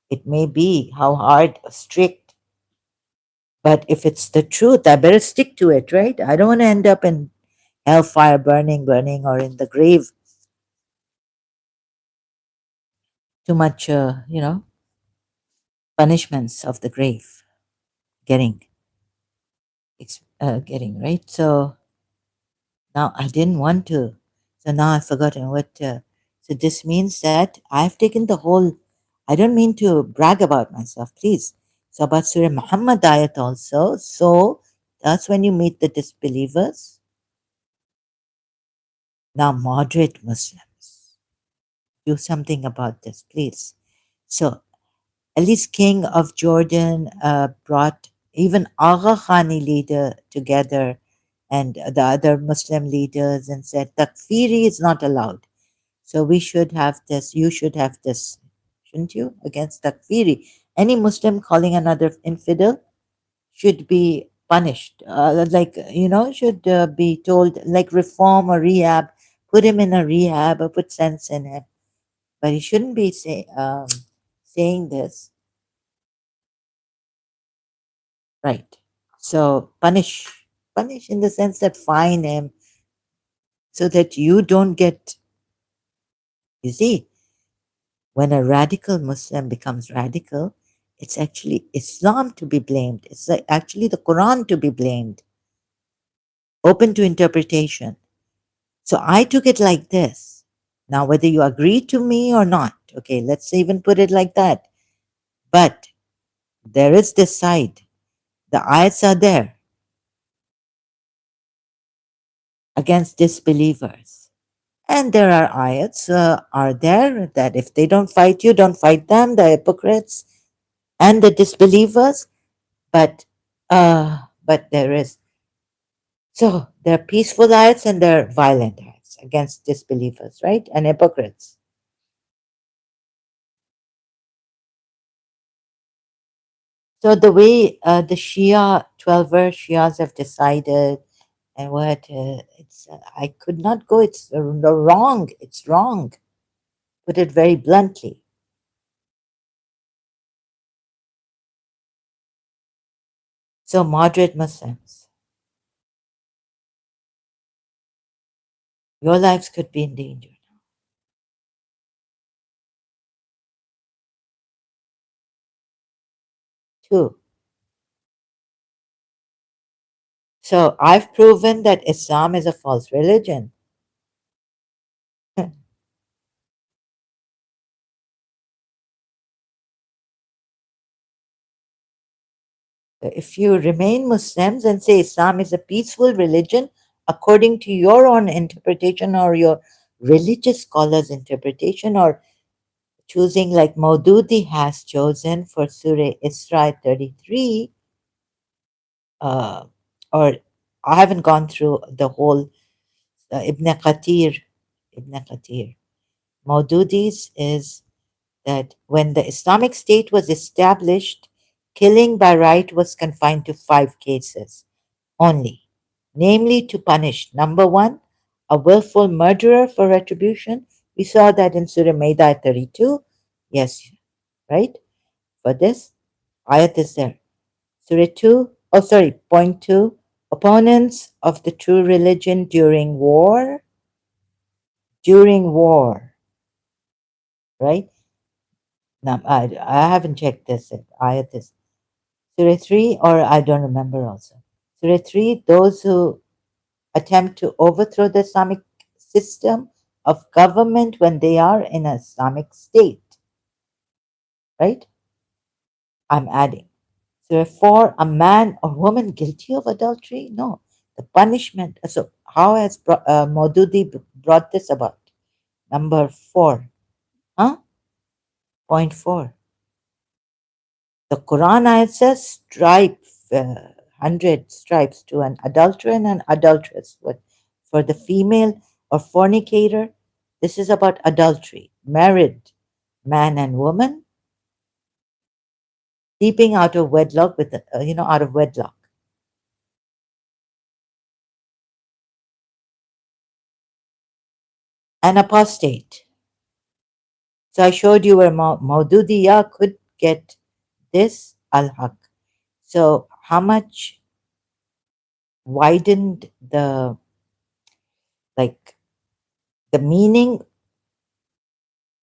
it may be, how hard, strict. But if it's the truth, I better stick to it, right? I don't want to end up in hellfire, burning, or in the grave. Too much, punishments of the grave getting getting right. So now I didn't want to. So now I've forgotten what. So this means that I've taken the whole. I don't mean to brag about myself, please. So about Surah Muhammad ayat also. So that's when you meet the disbelievers. Now moderate Muslims, do something about this, please. So at least King of Jordan brought even Agha Khani leader together and the other Muslim leaders and said takfiri is not allowed. So we should have this, you should have this, shouldn't you? Against takfiri. Any Muslim calling another infidel should be punished. Should be told, like reform or rehab, put him in a rehab or put sense in him. But he shouldn't be saying this. Right. So punish in the sense that fine him so that you don't get, you see, when a radical Muslim becomes radical, it's actually Islam to be blamed. It's actually the Quran to be blamed, open to interpretation. So I took it like this. Now, whether you agree to me or not, okay, let's even put it like that. But there is this side. The ayats are there against disbelievers. And there are ayats are there that if they don't fight you, don't fight them, the hypocrites and the disbelievers. But there is, so there are peaceful ayats and there are violent ayats against disbelievers, right? And hypocrites. So the way the Shia 12 verse Shias have decided and what it's I could not go. It's wrong. It's wrong. Put it very bluntly. So moderate Muslims, your lives could be in danger. 2. So I've proven that Islam is a false religion. If you remain Muslims and say Islam is a peaceful religion, according to your own interpretation or your religious scholars' interpretation, or choosing like Maududi has chosen for Surah Isra 33, uh, or I haven't gone through the whole Ibn Qatir. Ibn Qatir. Maududi's is that when the Islamic State was established, killing by right was confined to 5 cases only, namely to punish number one, a willful murderer for retribution. We saw that in Surah Maida 32. Yes, right? For this, ayat is there. Surah 2, oh sorry, point 2, opponents of the true religion during war, right? Now, I haven't checked this ayat is Surah 3, or I don't remember also. Surah 3, those who attempt to overthrow the Islamic system of government when they are in an Islamic state, right? I'm adding. Surah 4, a man or woman guilty of adultery? No. The punishment. So, how has Maududi brought this about? Number 4. Huh? Point 4. The Quran ayat says uh, 100 stripes to an adulterer and an adulteress. What? For the female or fornicator, this is about adultery. Married man and woman, sleeping out of wedlock with, out of wedlock. An apostate. So I showed you where Maududiya could get this al-haq. So how much widened like the meaning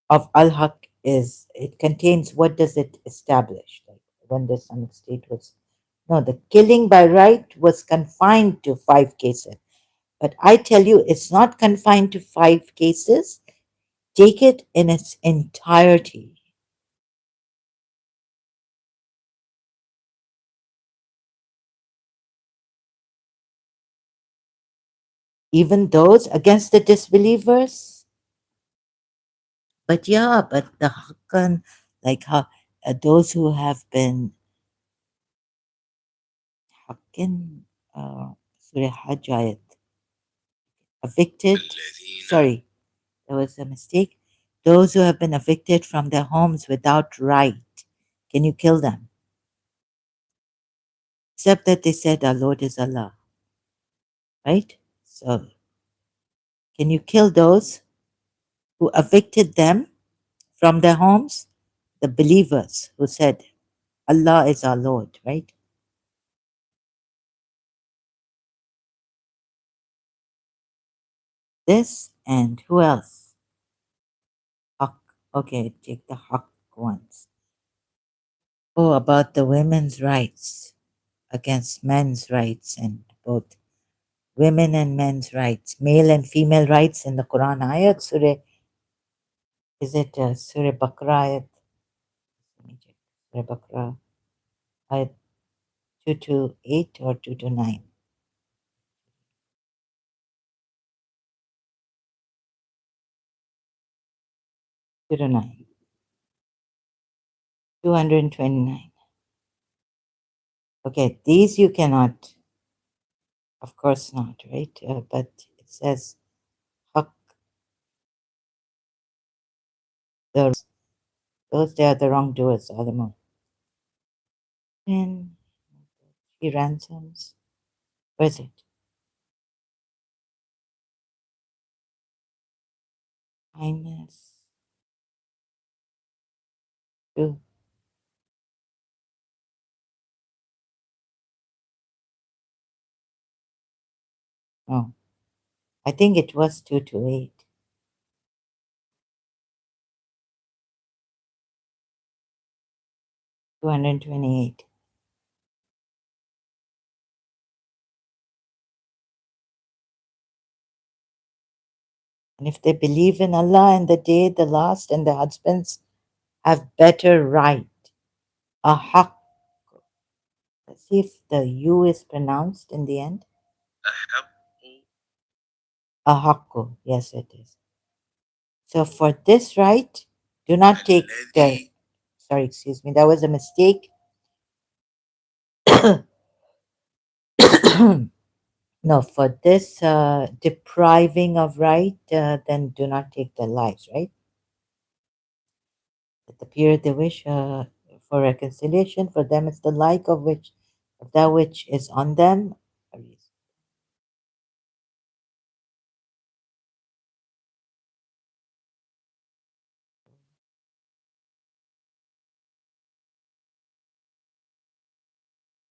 of al-haq is, it contains, what does it establish? Like when the Islamic State was, no, the killing by right was confined to 5 cases. But I tell you, it's not confined to 5 cases. Take it in its entirety. Even those against the disbelievers. But yeah, but the Haqqan, like how those who have been Haqqan, Surah Hajj ayat, evicted, sorry, there was a mistake. Those who have been evicted from their homes without right, can you kill them? Except that they said, our Lord is Allah, right? So, can you kill those who evicted them from their homes? The believers who said, Allah is our Lord, right? This and who else? Haq. Okay, take the Haq ones. Oh, about the women's rights against men's rights, and both women and men's rights, male and female rights in the Quran ayat. Surah, is it Surah Baqarah ayat? Let me check. Surah Baqarah ayat 228 or 229? 229. 229. Okay, these you cannot, of course not, right? But it says Haq, those they are the wrongdoers, Alamo. And he ransoms. Where is it? Kindness to, no, I think it was 228. 228. And if they believe in Allah and the day, the last, and the husbands have better right. A haq. Let's see if the U is pronounced in the end. A haqqu. Yes, it is. So for this right, do not take the. Sorry, excuse me. That was a mistake. No, for this depriving of right, then do not take their lives, right? At the period they wish for reconciliation, for them it's the like of that which is on them.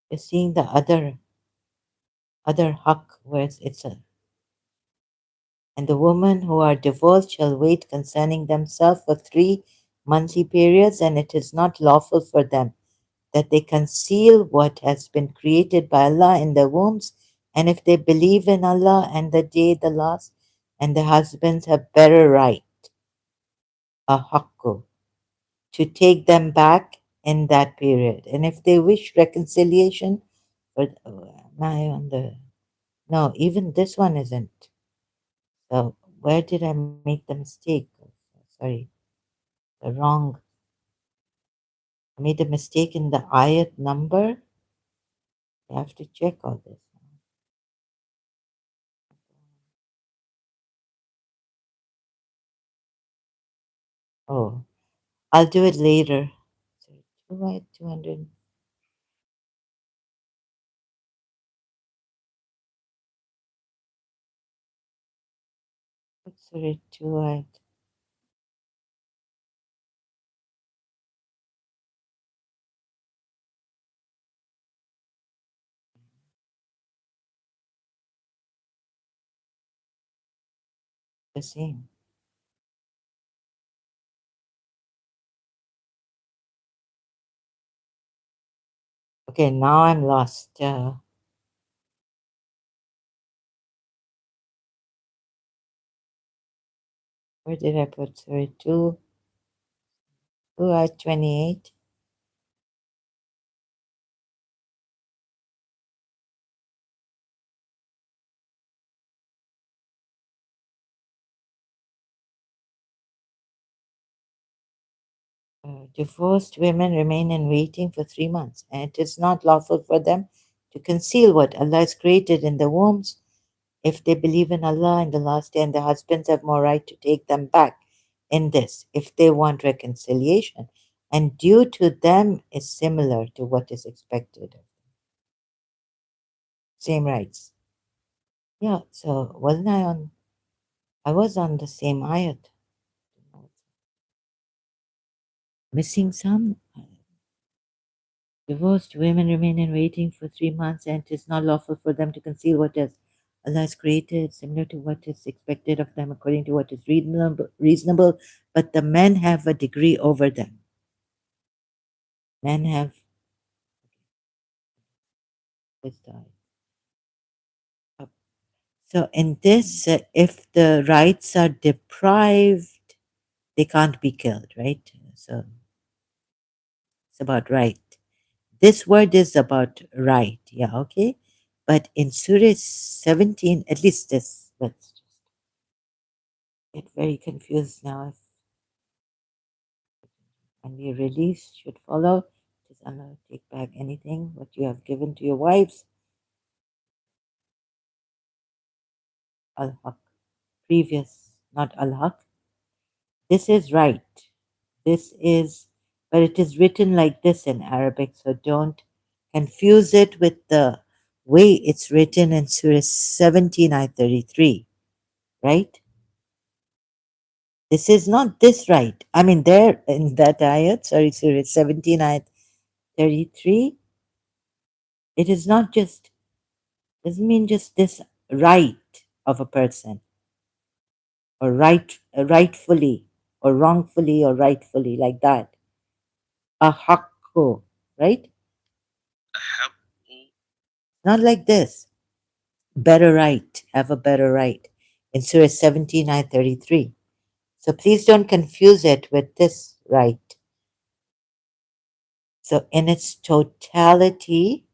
You're seeing the other haq where it's a and the women who are divorced shall wait concerning themselves for 3 monthly periods, and it is not lawful for them that they conceal what has been created by Allah in their wombs, and if they believe in Allah and the day the last, and the husbands have better right, a haqqu, to take them back in that period. And if they wish reconciliation, but am I on the no, even this one isn't. So where did I make the mistake? Sorry, the wrong. I made a mistake in the ayat number. I have to check all this. Oh, I'll do it later. Sorry, 200. Sorry, 2 the same. Okay, now I'm lost. Where did I put? Sorry, 28. Divorced women remain in waiting for 3 months, and it is not lawful for them to conceal what Allah has created in the wombs. If they believe in Allah and the last day, and the husbands have more right to take them back in this, if they want reconciliation, and due to them is similar to what is expected. Same rights. Yeah, so wasn't I on? I was on the same ayat. Missing some? Divorced women remain in waiting for 3 months, and it is not lawful for them to conceal what has Allah has created, similar to what is expected of them according to what is reasonable. But the men have a degree over them. Men have this die. So in this, if the rights are deprived, they can't be killed, right? So it's about right. This word is about right, yeah, okay. But in Surah 17, at least this, let's just get very confused now. If when we release should follow, does Allah take back anything what you have given to your wives? Al Haq. Previous, not Al Haq. This is right. This is, but it is written like this in Arabic, so don't confuse it with the way it's written in Surah 17, ayat 33, right? This is not this right. I mean, there in that ayat, sorry, Surah 17, ayat 33, it is not just, doesn't mean just this right of a person, or rightfully, or wrongfully, or rightfully, like that. A haqqo, right? Not like this. Better right, have a better right. in Surah 17, ayat 33. So please don't confuse it with this right. So in its totality,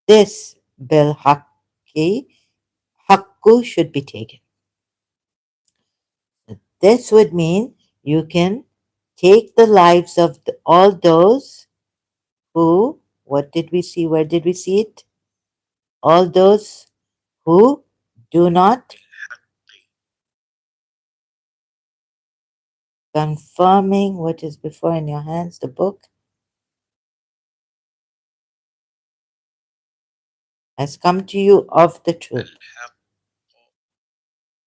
this bil haqqi, haqqu should be taken. This would mean you can take the lives of all those who, what did we see? Where did we see it? All those who do not, confirming what is before in your hands, the book, has come to you of the truth.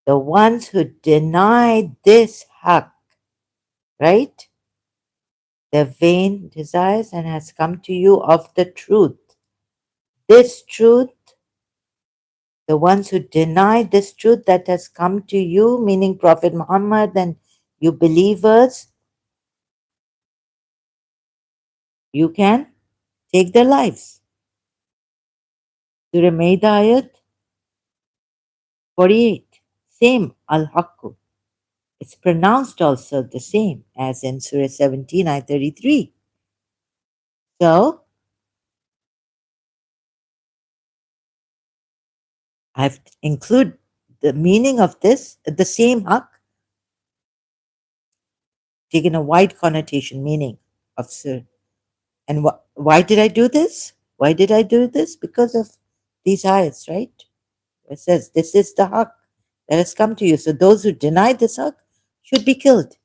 The ones who deny this haqq, right? Their vain desires and has come to you of the truth. This truth, the ones who deny this truth that has come to you, meaning Prophet Muhammad and you believers, you can take their lives. Surah Maida ayat 48. Same, Al-Haqqu. It's pronounced also the same as in Surah 17, ayat 33. So, I've included the meaning of this, the same haqq, taken a wide connotation meaning of Surah. And why did I do this? Why did I do this? Because of these ayats, right? It says, this is the haqq that has come to you. So those who deny this haqq should be killed.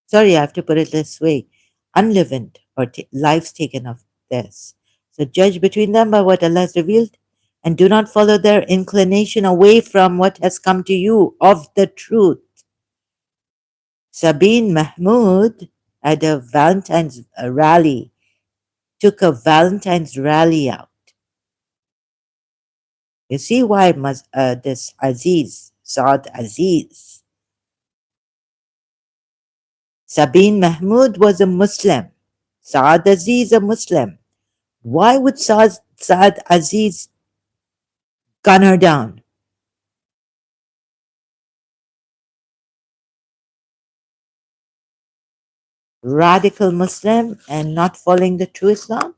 Sorry, I have to put it this way. Unleavened or lives taken of theirs. So judge between them by what Allah has revealed and do not follow their inclination away from what has come to you of the truth. Sabine Mahmood at a Valentine's rally took a Valentine's rally out. You see why this Aziz, Saad Aziz, Sabine Mahmood was a Muslim. Saad Aziz a Muslim. Why would Saad Aziz gun her down? Radical Muslim and not following the true Islam?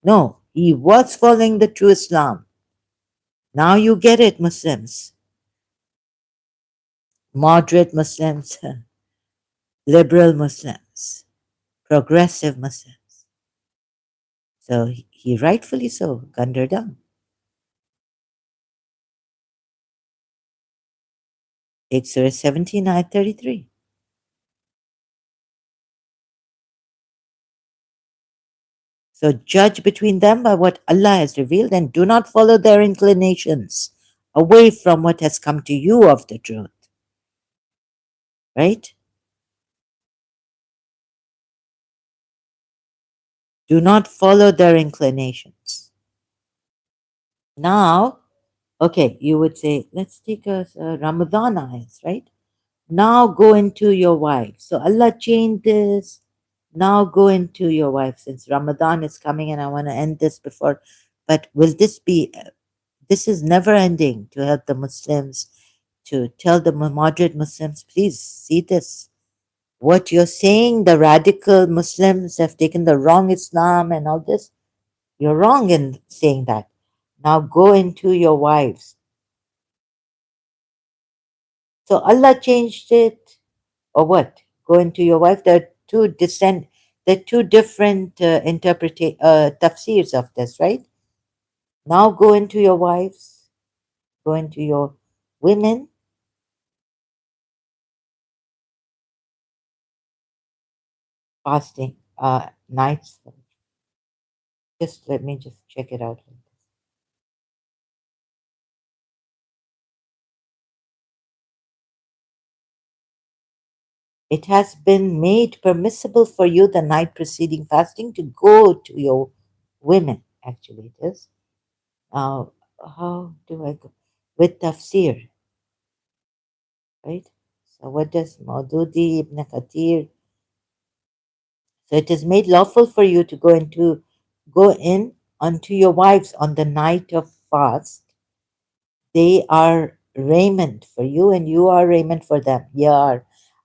No, he was following the true Islam. Now you get it, Muslims. Moderate Muslims, liberal Muslims, progressive Muslims. So he rightfully so gunned her down. Take Surah 17, ayat 33. So judge between them by what Allah has revealed and do not follow their inclinations away from what has come to you of the truth. Right? Do not follow their inclinations. Now, okay, you would say, let's take a Ramadan ayahs, right? Now go into your wife. So Allah changed this. Now go into your wife since Ramadan is coming and I want to end this before. But will this be, this is never ending to help the Muslims, to tell the moderate Muslims, please see this. What you're saying, the radical Muslims have taken the wrong Islam and all this. You're wrong in saying that. Now go into your wives. So Allah changed it, or what? Go into your wife. There are two different tafsirs of this, right? Now go into your wives, go into your women. Fasting nights. Just let me just check it out. It has been made permissible for you the night preceding fasting to go to your women. Actually, it is. Now, how do I go? With tafsir, right? So, what does Maududi ibn Kathir? So, it is made lawful for you to go in unto your wives on the night of fast They are raiment for you, and you are raiment for them. Yeah.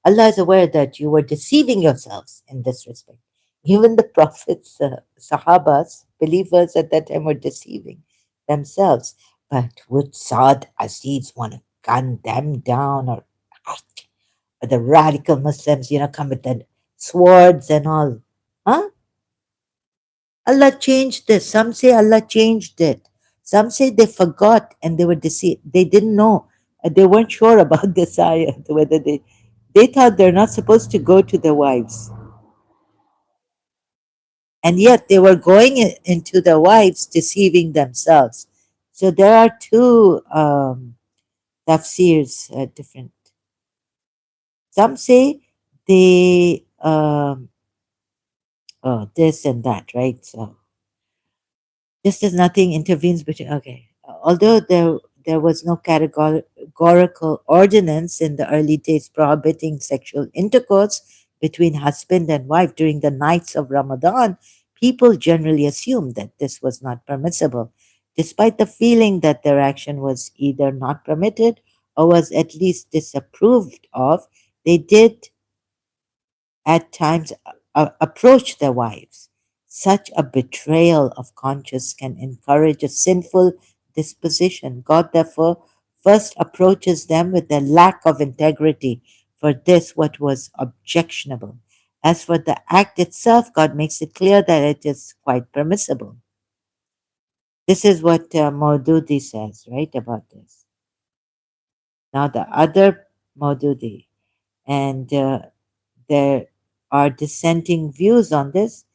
Allah is aware that you were deceiving yourselves in this respect. Even the prophets, Sahabas, believers at that time were deceiving themselves. But would Saad Aziz want to gun them down, or the radical Muslims, come with the swords and all? Huh? Allah changed this. Some say Allah changed it. Some say they forgot and they were deceived. They didn't know. They weren't sure about this ayah, whether they thought they're not supposed to go to their wives. And yet they were going into their wives, deceiving themselves. So there are two tafsirs, different. Some say they, oh, this and that, right? So just as nothing intervenes between. Okay. Although there was no categorical ordinance in the early days prohibiting sexual intercourse between husband and wife during the nights of Ramadan, people generally assumed that this was not permissible, despite the feeling that their action was either not permitted or was at least disapproved of. They did at times approach their wives. Such a betrayal of conscience can encourage a sinful disposition. God, therefore, first approaches them with their lack of integrity for this, what was objectionable. As for the act itself, God makes it clear that it is quite permissible. This is what Maududi says, right, about this. Now, the other Maududi, and there are dissenting views on this.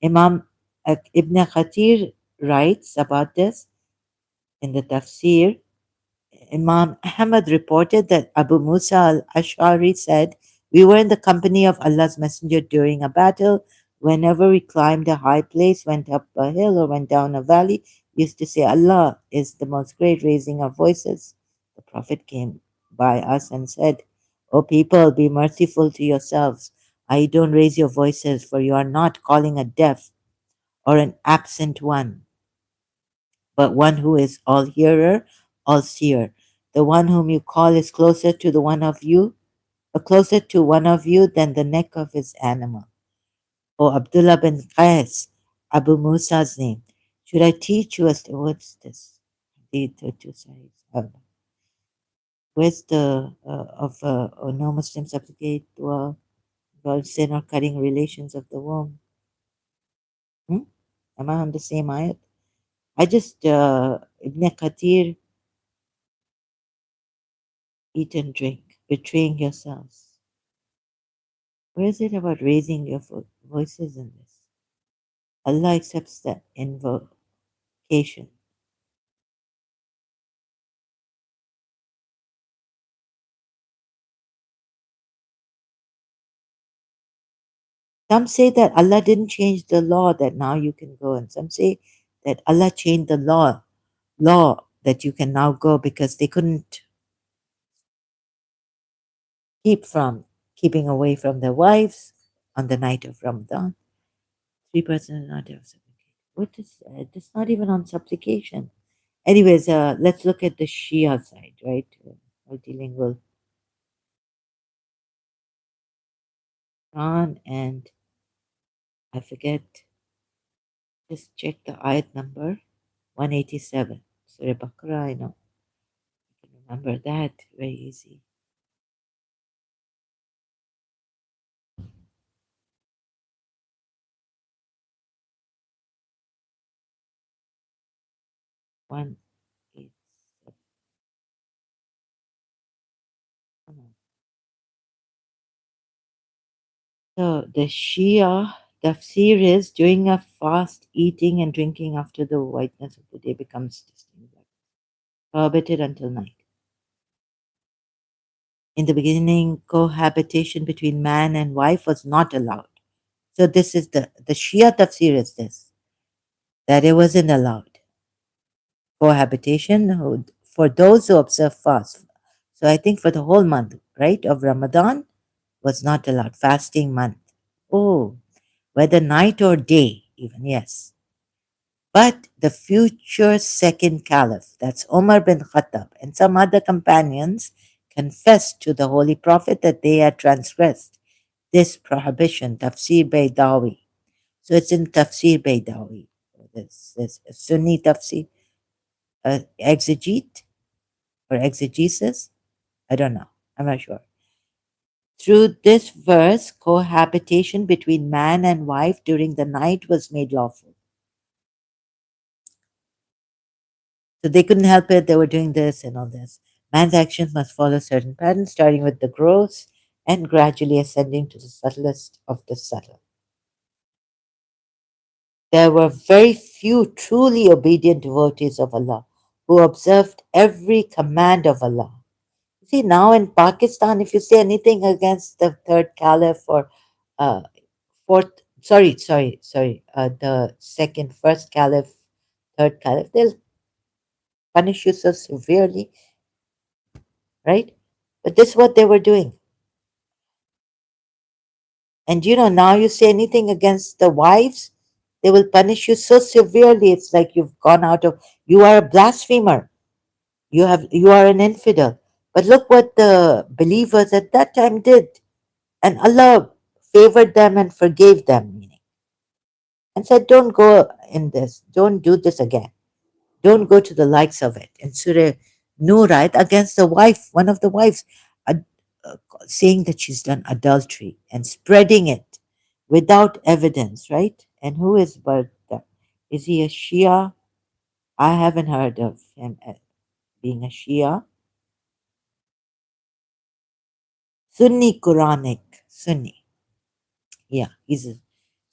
Imam Ibn Khatir writes about this in the tafsir. Imam Ahmad reported that Abu Musa al Ash'ari said, "We were in the company of Allah's Messenger during a battle. Whenever we climbed a high place, went up a hill, or went down a valley, we used to say, Allah is the most great, raising our voices." The Prophet came by us and said, "O people, be merciful to yourselves. I don't raise your voices, for you are not calling a deaf or an absent one, but one who is all hearer, all seer. The one whom you call is closer to the one of you, or closer to one of you than the neck of his animal." O Abdullah bin Qais, Abu Musa's name, should I teach you as to what's this? Two sides. Where's the no Muslim supplicate dua involve sin or cutting relations of the womb? Hmm? Am I on the same ayat? I just Ibn Kathir, eat and drink, betraying yourselves. Where is it about raising your voices in this? Allah accepts the invocation. Some say that Allah didn't change the law that now you can go, and some say that Allah changed the law that you can now go because they couldn't keep from keeping away from their wives on the night of Ramadan. 3% not have supplication. What is that's not even on supplication. Anyways, let's look at the Shia side, right? Multilingual Quran, and I forget. Just check the ayat number 187. Surah Baqarah, I know. I can remember that very easy. One eight seven. Come on. So the Shia tafsir is during a fast, eating and drinking after the whiteness of the day becomes distinct, prohibited until night. In the beginning, cohabitation between man and wife was not allowed. So this is the Shia tafsir is this, that it wasn't allowed. Cohabitation for those who observe fast. So I think for the whole month, right, of Ramadan was not allowed. Fasting month. Oh, whether night or day, even, yes. But the future second caliph, that's Omar bin Khattab, and some other companions confessed to the Holy Prophet that they had transgressed this prohibition, Tafsir Baydawi. So it's in Tafsir Baydawi. This Sunni Tafsir, exegete or exegesis. I don't know. I'm not sure. Through this verse, cohabitation between man and wife during the night was made lawful. So they couldn't help it. They were doing this and all this. Man's actions must follow certain patterns, starting with the gross and gradually ascending to the subtlest of the subtle. There were very few truly obedient devotees of Allah who observed every command of Allah. See, now in Pakistan, if you say anything against the third caliph or uh, the first caliph, third caliph, they'll punish you so severely, right? But this is what they were doing. And now you say anything against the wives, they will punish you so severely. It's like you've gone out of, you are a blasphemer. You are an infidel. But look what the believers at that time did. And Allah favored them and forgave them, meaning, and said, don't go in this, don't do this again. Don't go to the likes of it. In Surah Nur, right, against the wife, one of the wives, ad- saying that she's done adultery and spreading it without evidence, right? And who is Barda? Is he a Shia? I haven't heard of him being a Shia. Sunni Quranic, Sunni. Yeah, so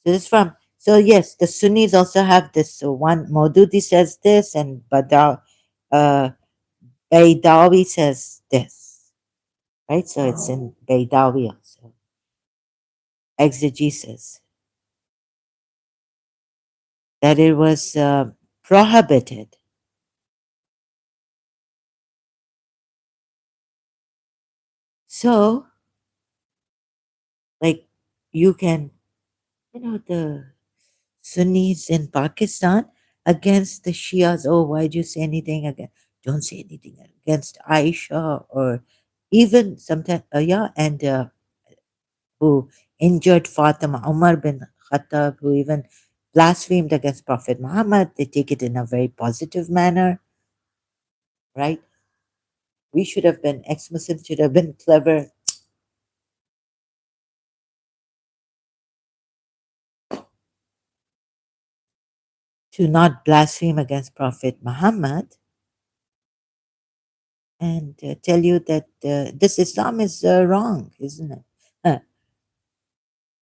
this from, so yes, the Sunnis also have this. So one Maududi says this, and uh, Baidawi says this, right? So it's in Baidawi also. Exegesis that it was prohibited. So, like, you can, the Sunnis in Pakistan against the Shias. Oh, why'd you say anything against? Don't say anything against Aisha, or even sometimes, yeah, and who injured Fatima, Umar bin Khattab, who even blasphemed against Prophet Muhammad. They take it in a very positive manner, right? We should have been, ex Muslims should have been clever to not blaspheme against Prophet Muhammad and tell you that this Islam is wrong, isn't it?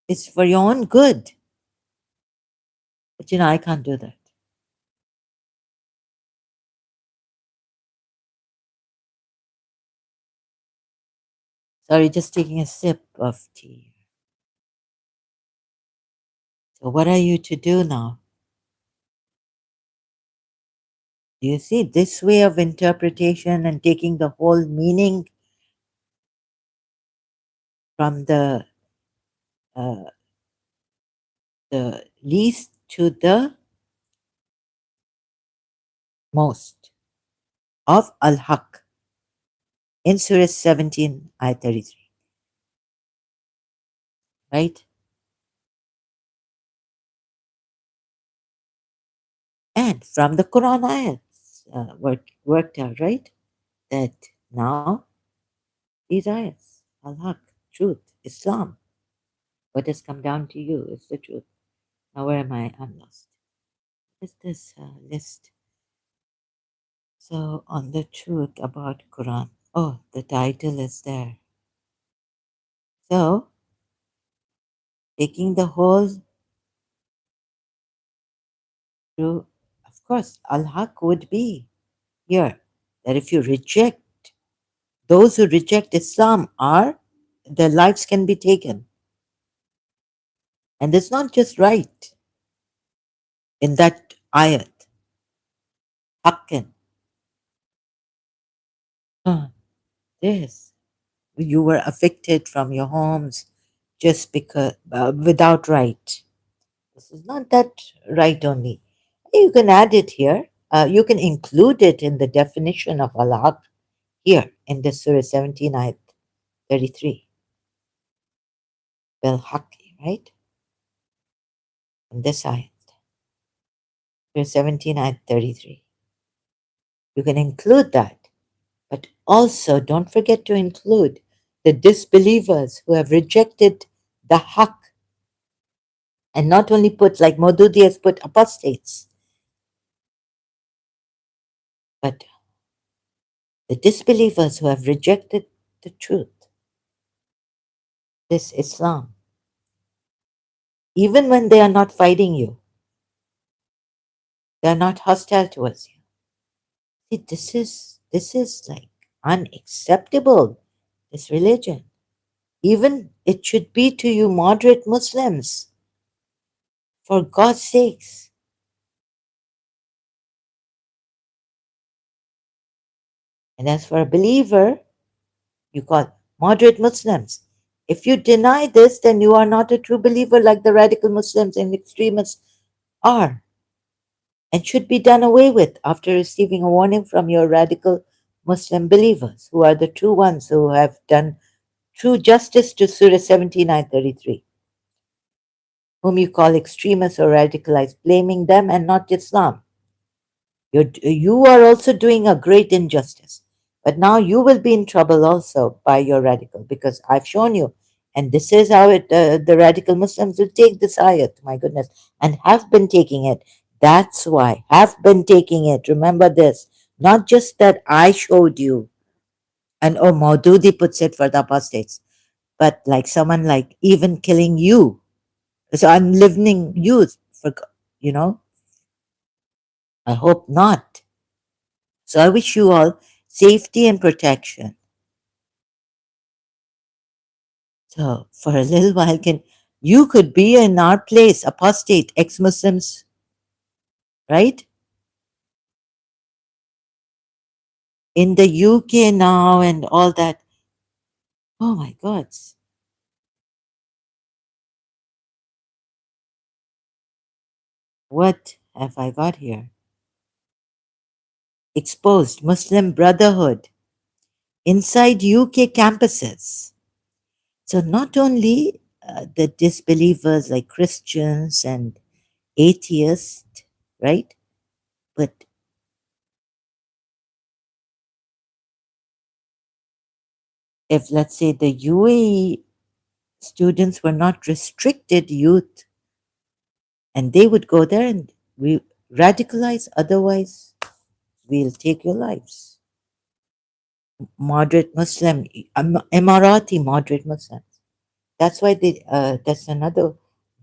It's for your own good. But I can't do that. Sorry, just taking a sip of tea. So, what are you to do now? Do you see this way of interpretation and taking the whole meaning from uh, the least to the most of Al Haq in Surah 17, Ayat 33, right? And from the Quran ayats worked out, right? That now these ayats, Al Haq, truth, Islam, what has come down to you is the truth. Now, where am I? I'm lost. What is this list? So, on the truth about Quran. Oh, the title is there. So, taking the whole through, of course, Al Haq would be here. That if you reject, those who reject Islam are, their lives can be taken. And it's not just right in that ayat. Haqqan. Huh, this. You were evicted from your homes just because, without right. This is not that right only. You can add it here. You can include it in the definition of al-haq here in the Surah 17, ayat 33. Bil haqi, right? In this ayat, Surah 17, ayat 33. You can include that. But also, don't forget to include the disbelievers who have rejected the haq, and not only put, like Maududi has put, apostates, but the disbelievers who have rejected the truth, this Islam, even when they are not fighting you, they are not hostile towards you. See, this is like unacceptable, this religion. Even it should be to you moderate Muslims, for God's sakes. And as for a believer, you call moderate Muslims. If you deny this, then you are not a true believer like the radical Muslims and extremists are, and should be done away with after receiving a warning from your radical Muslim believers, who are the true ones who have done true justice to Surah 79:33, whom you call extremists or radicalized, blaming them and not Islam. You are also doing a great injustice. But now you will be in trouble also by your radical, because I've shown you. And this is how the radical Muslims will take this ayat, my goodness, and have been taking it. That's why, have been taking it. Remember this. Not just that I showed you, and oh, Maududi puts it for the apostates, but like someone like even killing you. So I'm living you, for, you know, I hope not. So I wish you all safety and protection. So for a little while, can you could be in our place, apostate, ex-Muslims, right? In the UK now and all that. Oh my God. What have I got here? Exposed Muslim Brotherhood inside UK campuses. So not only the disbelievers like Christians and atheists, right? But if, let's say, the UAE students were not restricted youth, and they would go there and we radicalize, otherwise we'll take your lives. Moderate Muslim, Emirati moderate Muslims. That's why they, that's another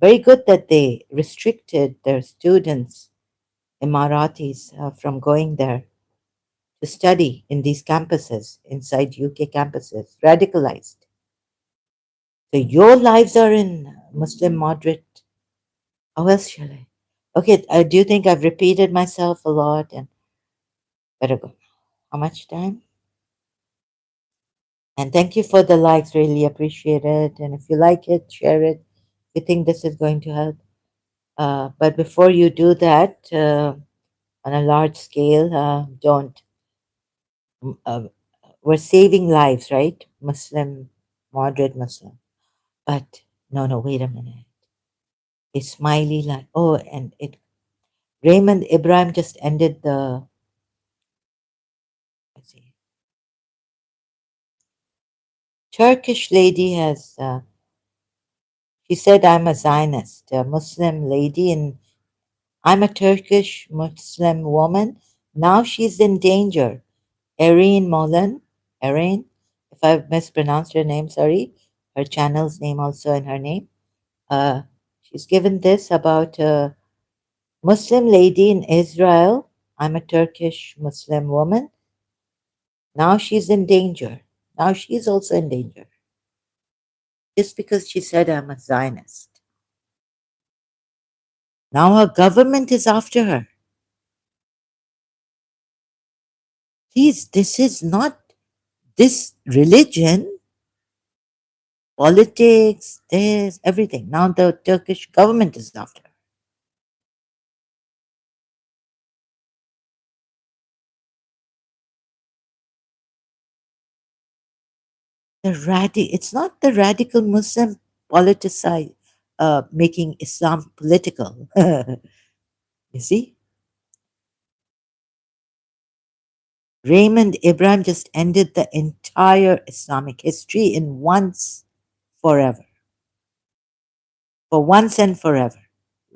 very good that they restricted their students, Emiratis, from going there to study in these campuses, inside UK campuses, radicalized. So your lives are in Muslim moderate. How else shall I? Okay, do you think I've repeated myself a lot and better go? How much time? And thank you for the likes, really appreciate it. And if you like it, share it. If you think this is going to help. But before you do that, on a large scale, don't. We're saving lives, right? Muslim, moderate Muslim. But no, no, wait a minute. A smiley line. Oh, and it. Raymond Ibrahim just ended the. Let's see. Turkish lady has. She said, "I'm a Zionist, a Muslim lady, and I'm a Turkish Muslim woman. Now she's in danger." Erin Molan, Erin, if I've mispronounced her name, sorry. Her channel's name also in her name. Uh, she's given this about a Muslim lady in Israel. I'm a Turkish Muslim woman. Now she's in danger. Now she's also in danger. Just because she said I'm a Zionist. Now her government is after her. Please, this is not this religion, politics, this, everything. Now the Turkish government is after her. It's not the radical Muslim politicize making Islam political. You see, Raymond Ibrahim just ended the entire Islamic history in once forever, for once and forever.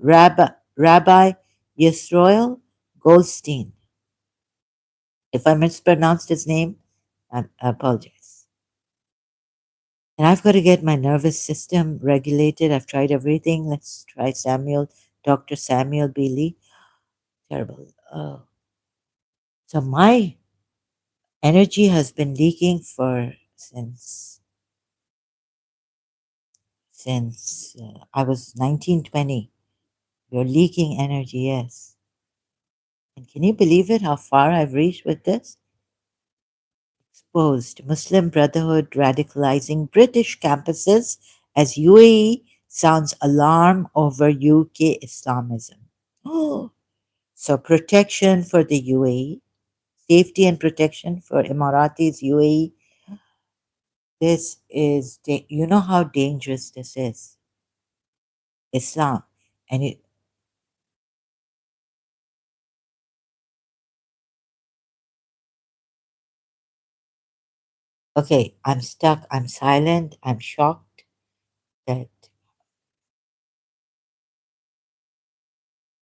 Rabbi Yisroel Goldstein. If I mispronounced his name, I apologize. And I've got to get my nervous system regulated. I've tried everything. Let's try Dr. Samuel Bailey. Terrible. So my energy has been leaking for since I was 1920. You're leaking energy, yes. And can you believe it? How far I've reached with this? Exposed Muslim Brotherhood radicalizing British campuses as UAE sounds alarm over UK Islamism. Oh, so protection for the UAE, safety and protection for Emiratis, UAE. You know how dangerous this is. Islam. And it, okay, I'm stuck. I'm silent. I'm shocked that,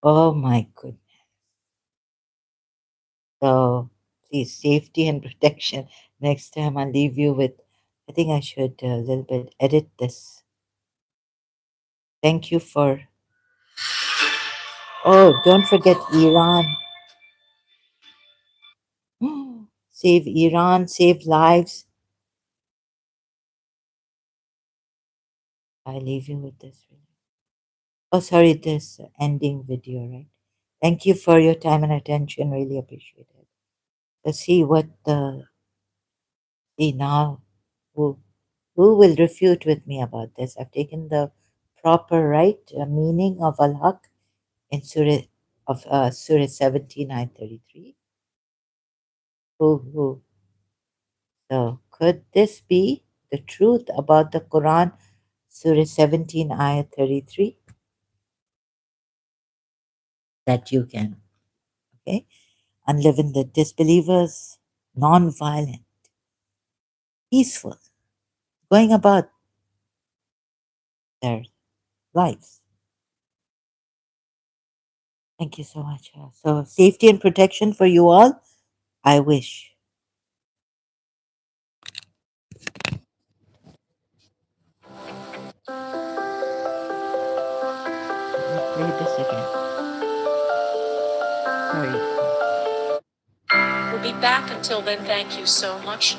oh my goodness. So please, safety and protection. Next time I'll leave you with, I think I should a little bit edit this. Thank you for, oh, don't forget Iran. Save Iran, save lives. I leave you with this. Oh, sorry, this ending video, right? Thank you for your time and attention. Really appreciate it. Let's see what the, see now, who, who will refute with me about this? I've taken the proper right meaning of Al-Haq in Surah 17, ayat 33. Who? So could this be the truth about the Quran, Surah 17, ayat 33? That you can, okay? Unleaven the disbelievers, non-violent, peaceful, going about their lives. Thank you so much. So safety and protection for you all, I wish. Let me play this again. Sorry. We'll be back. Until then, thank you so much.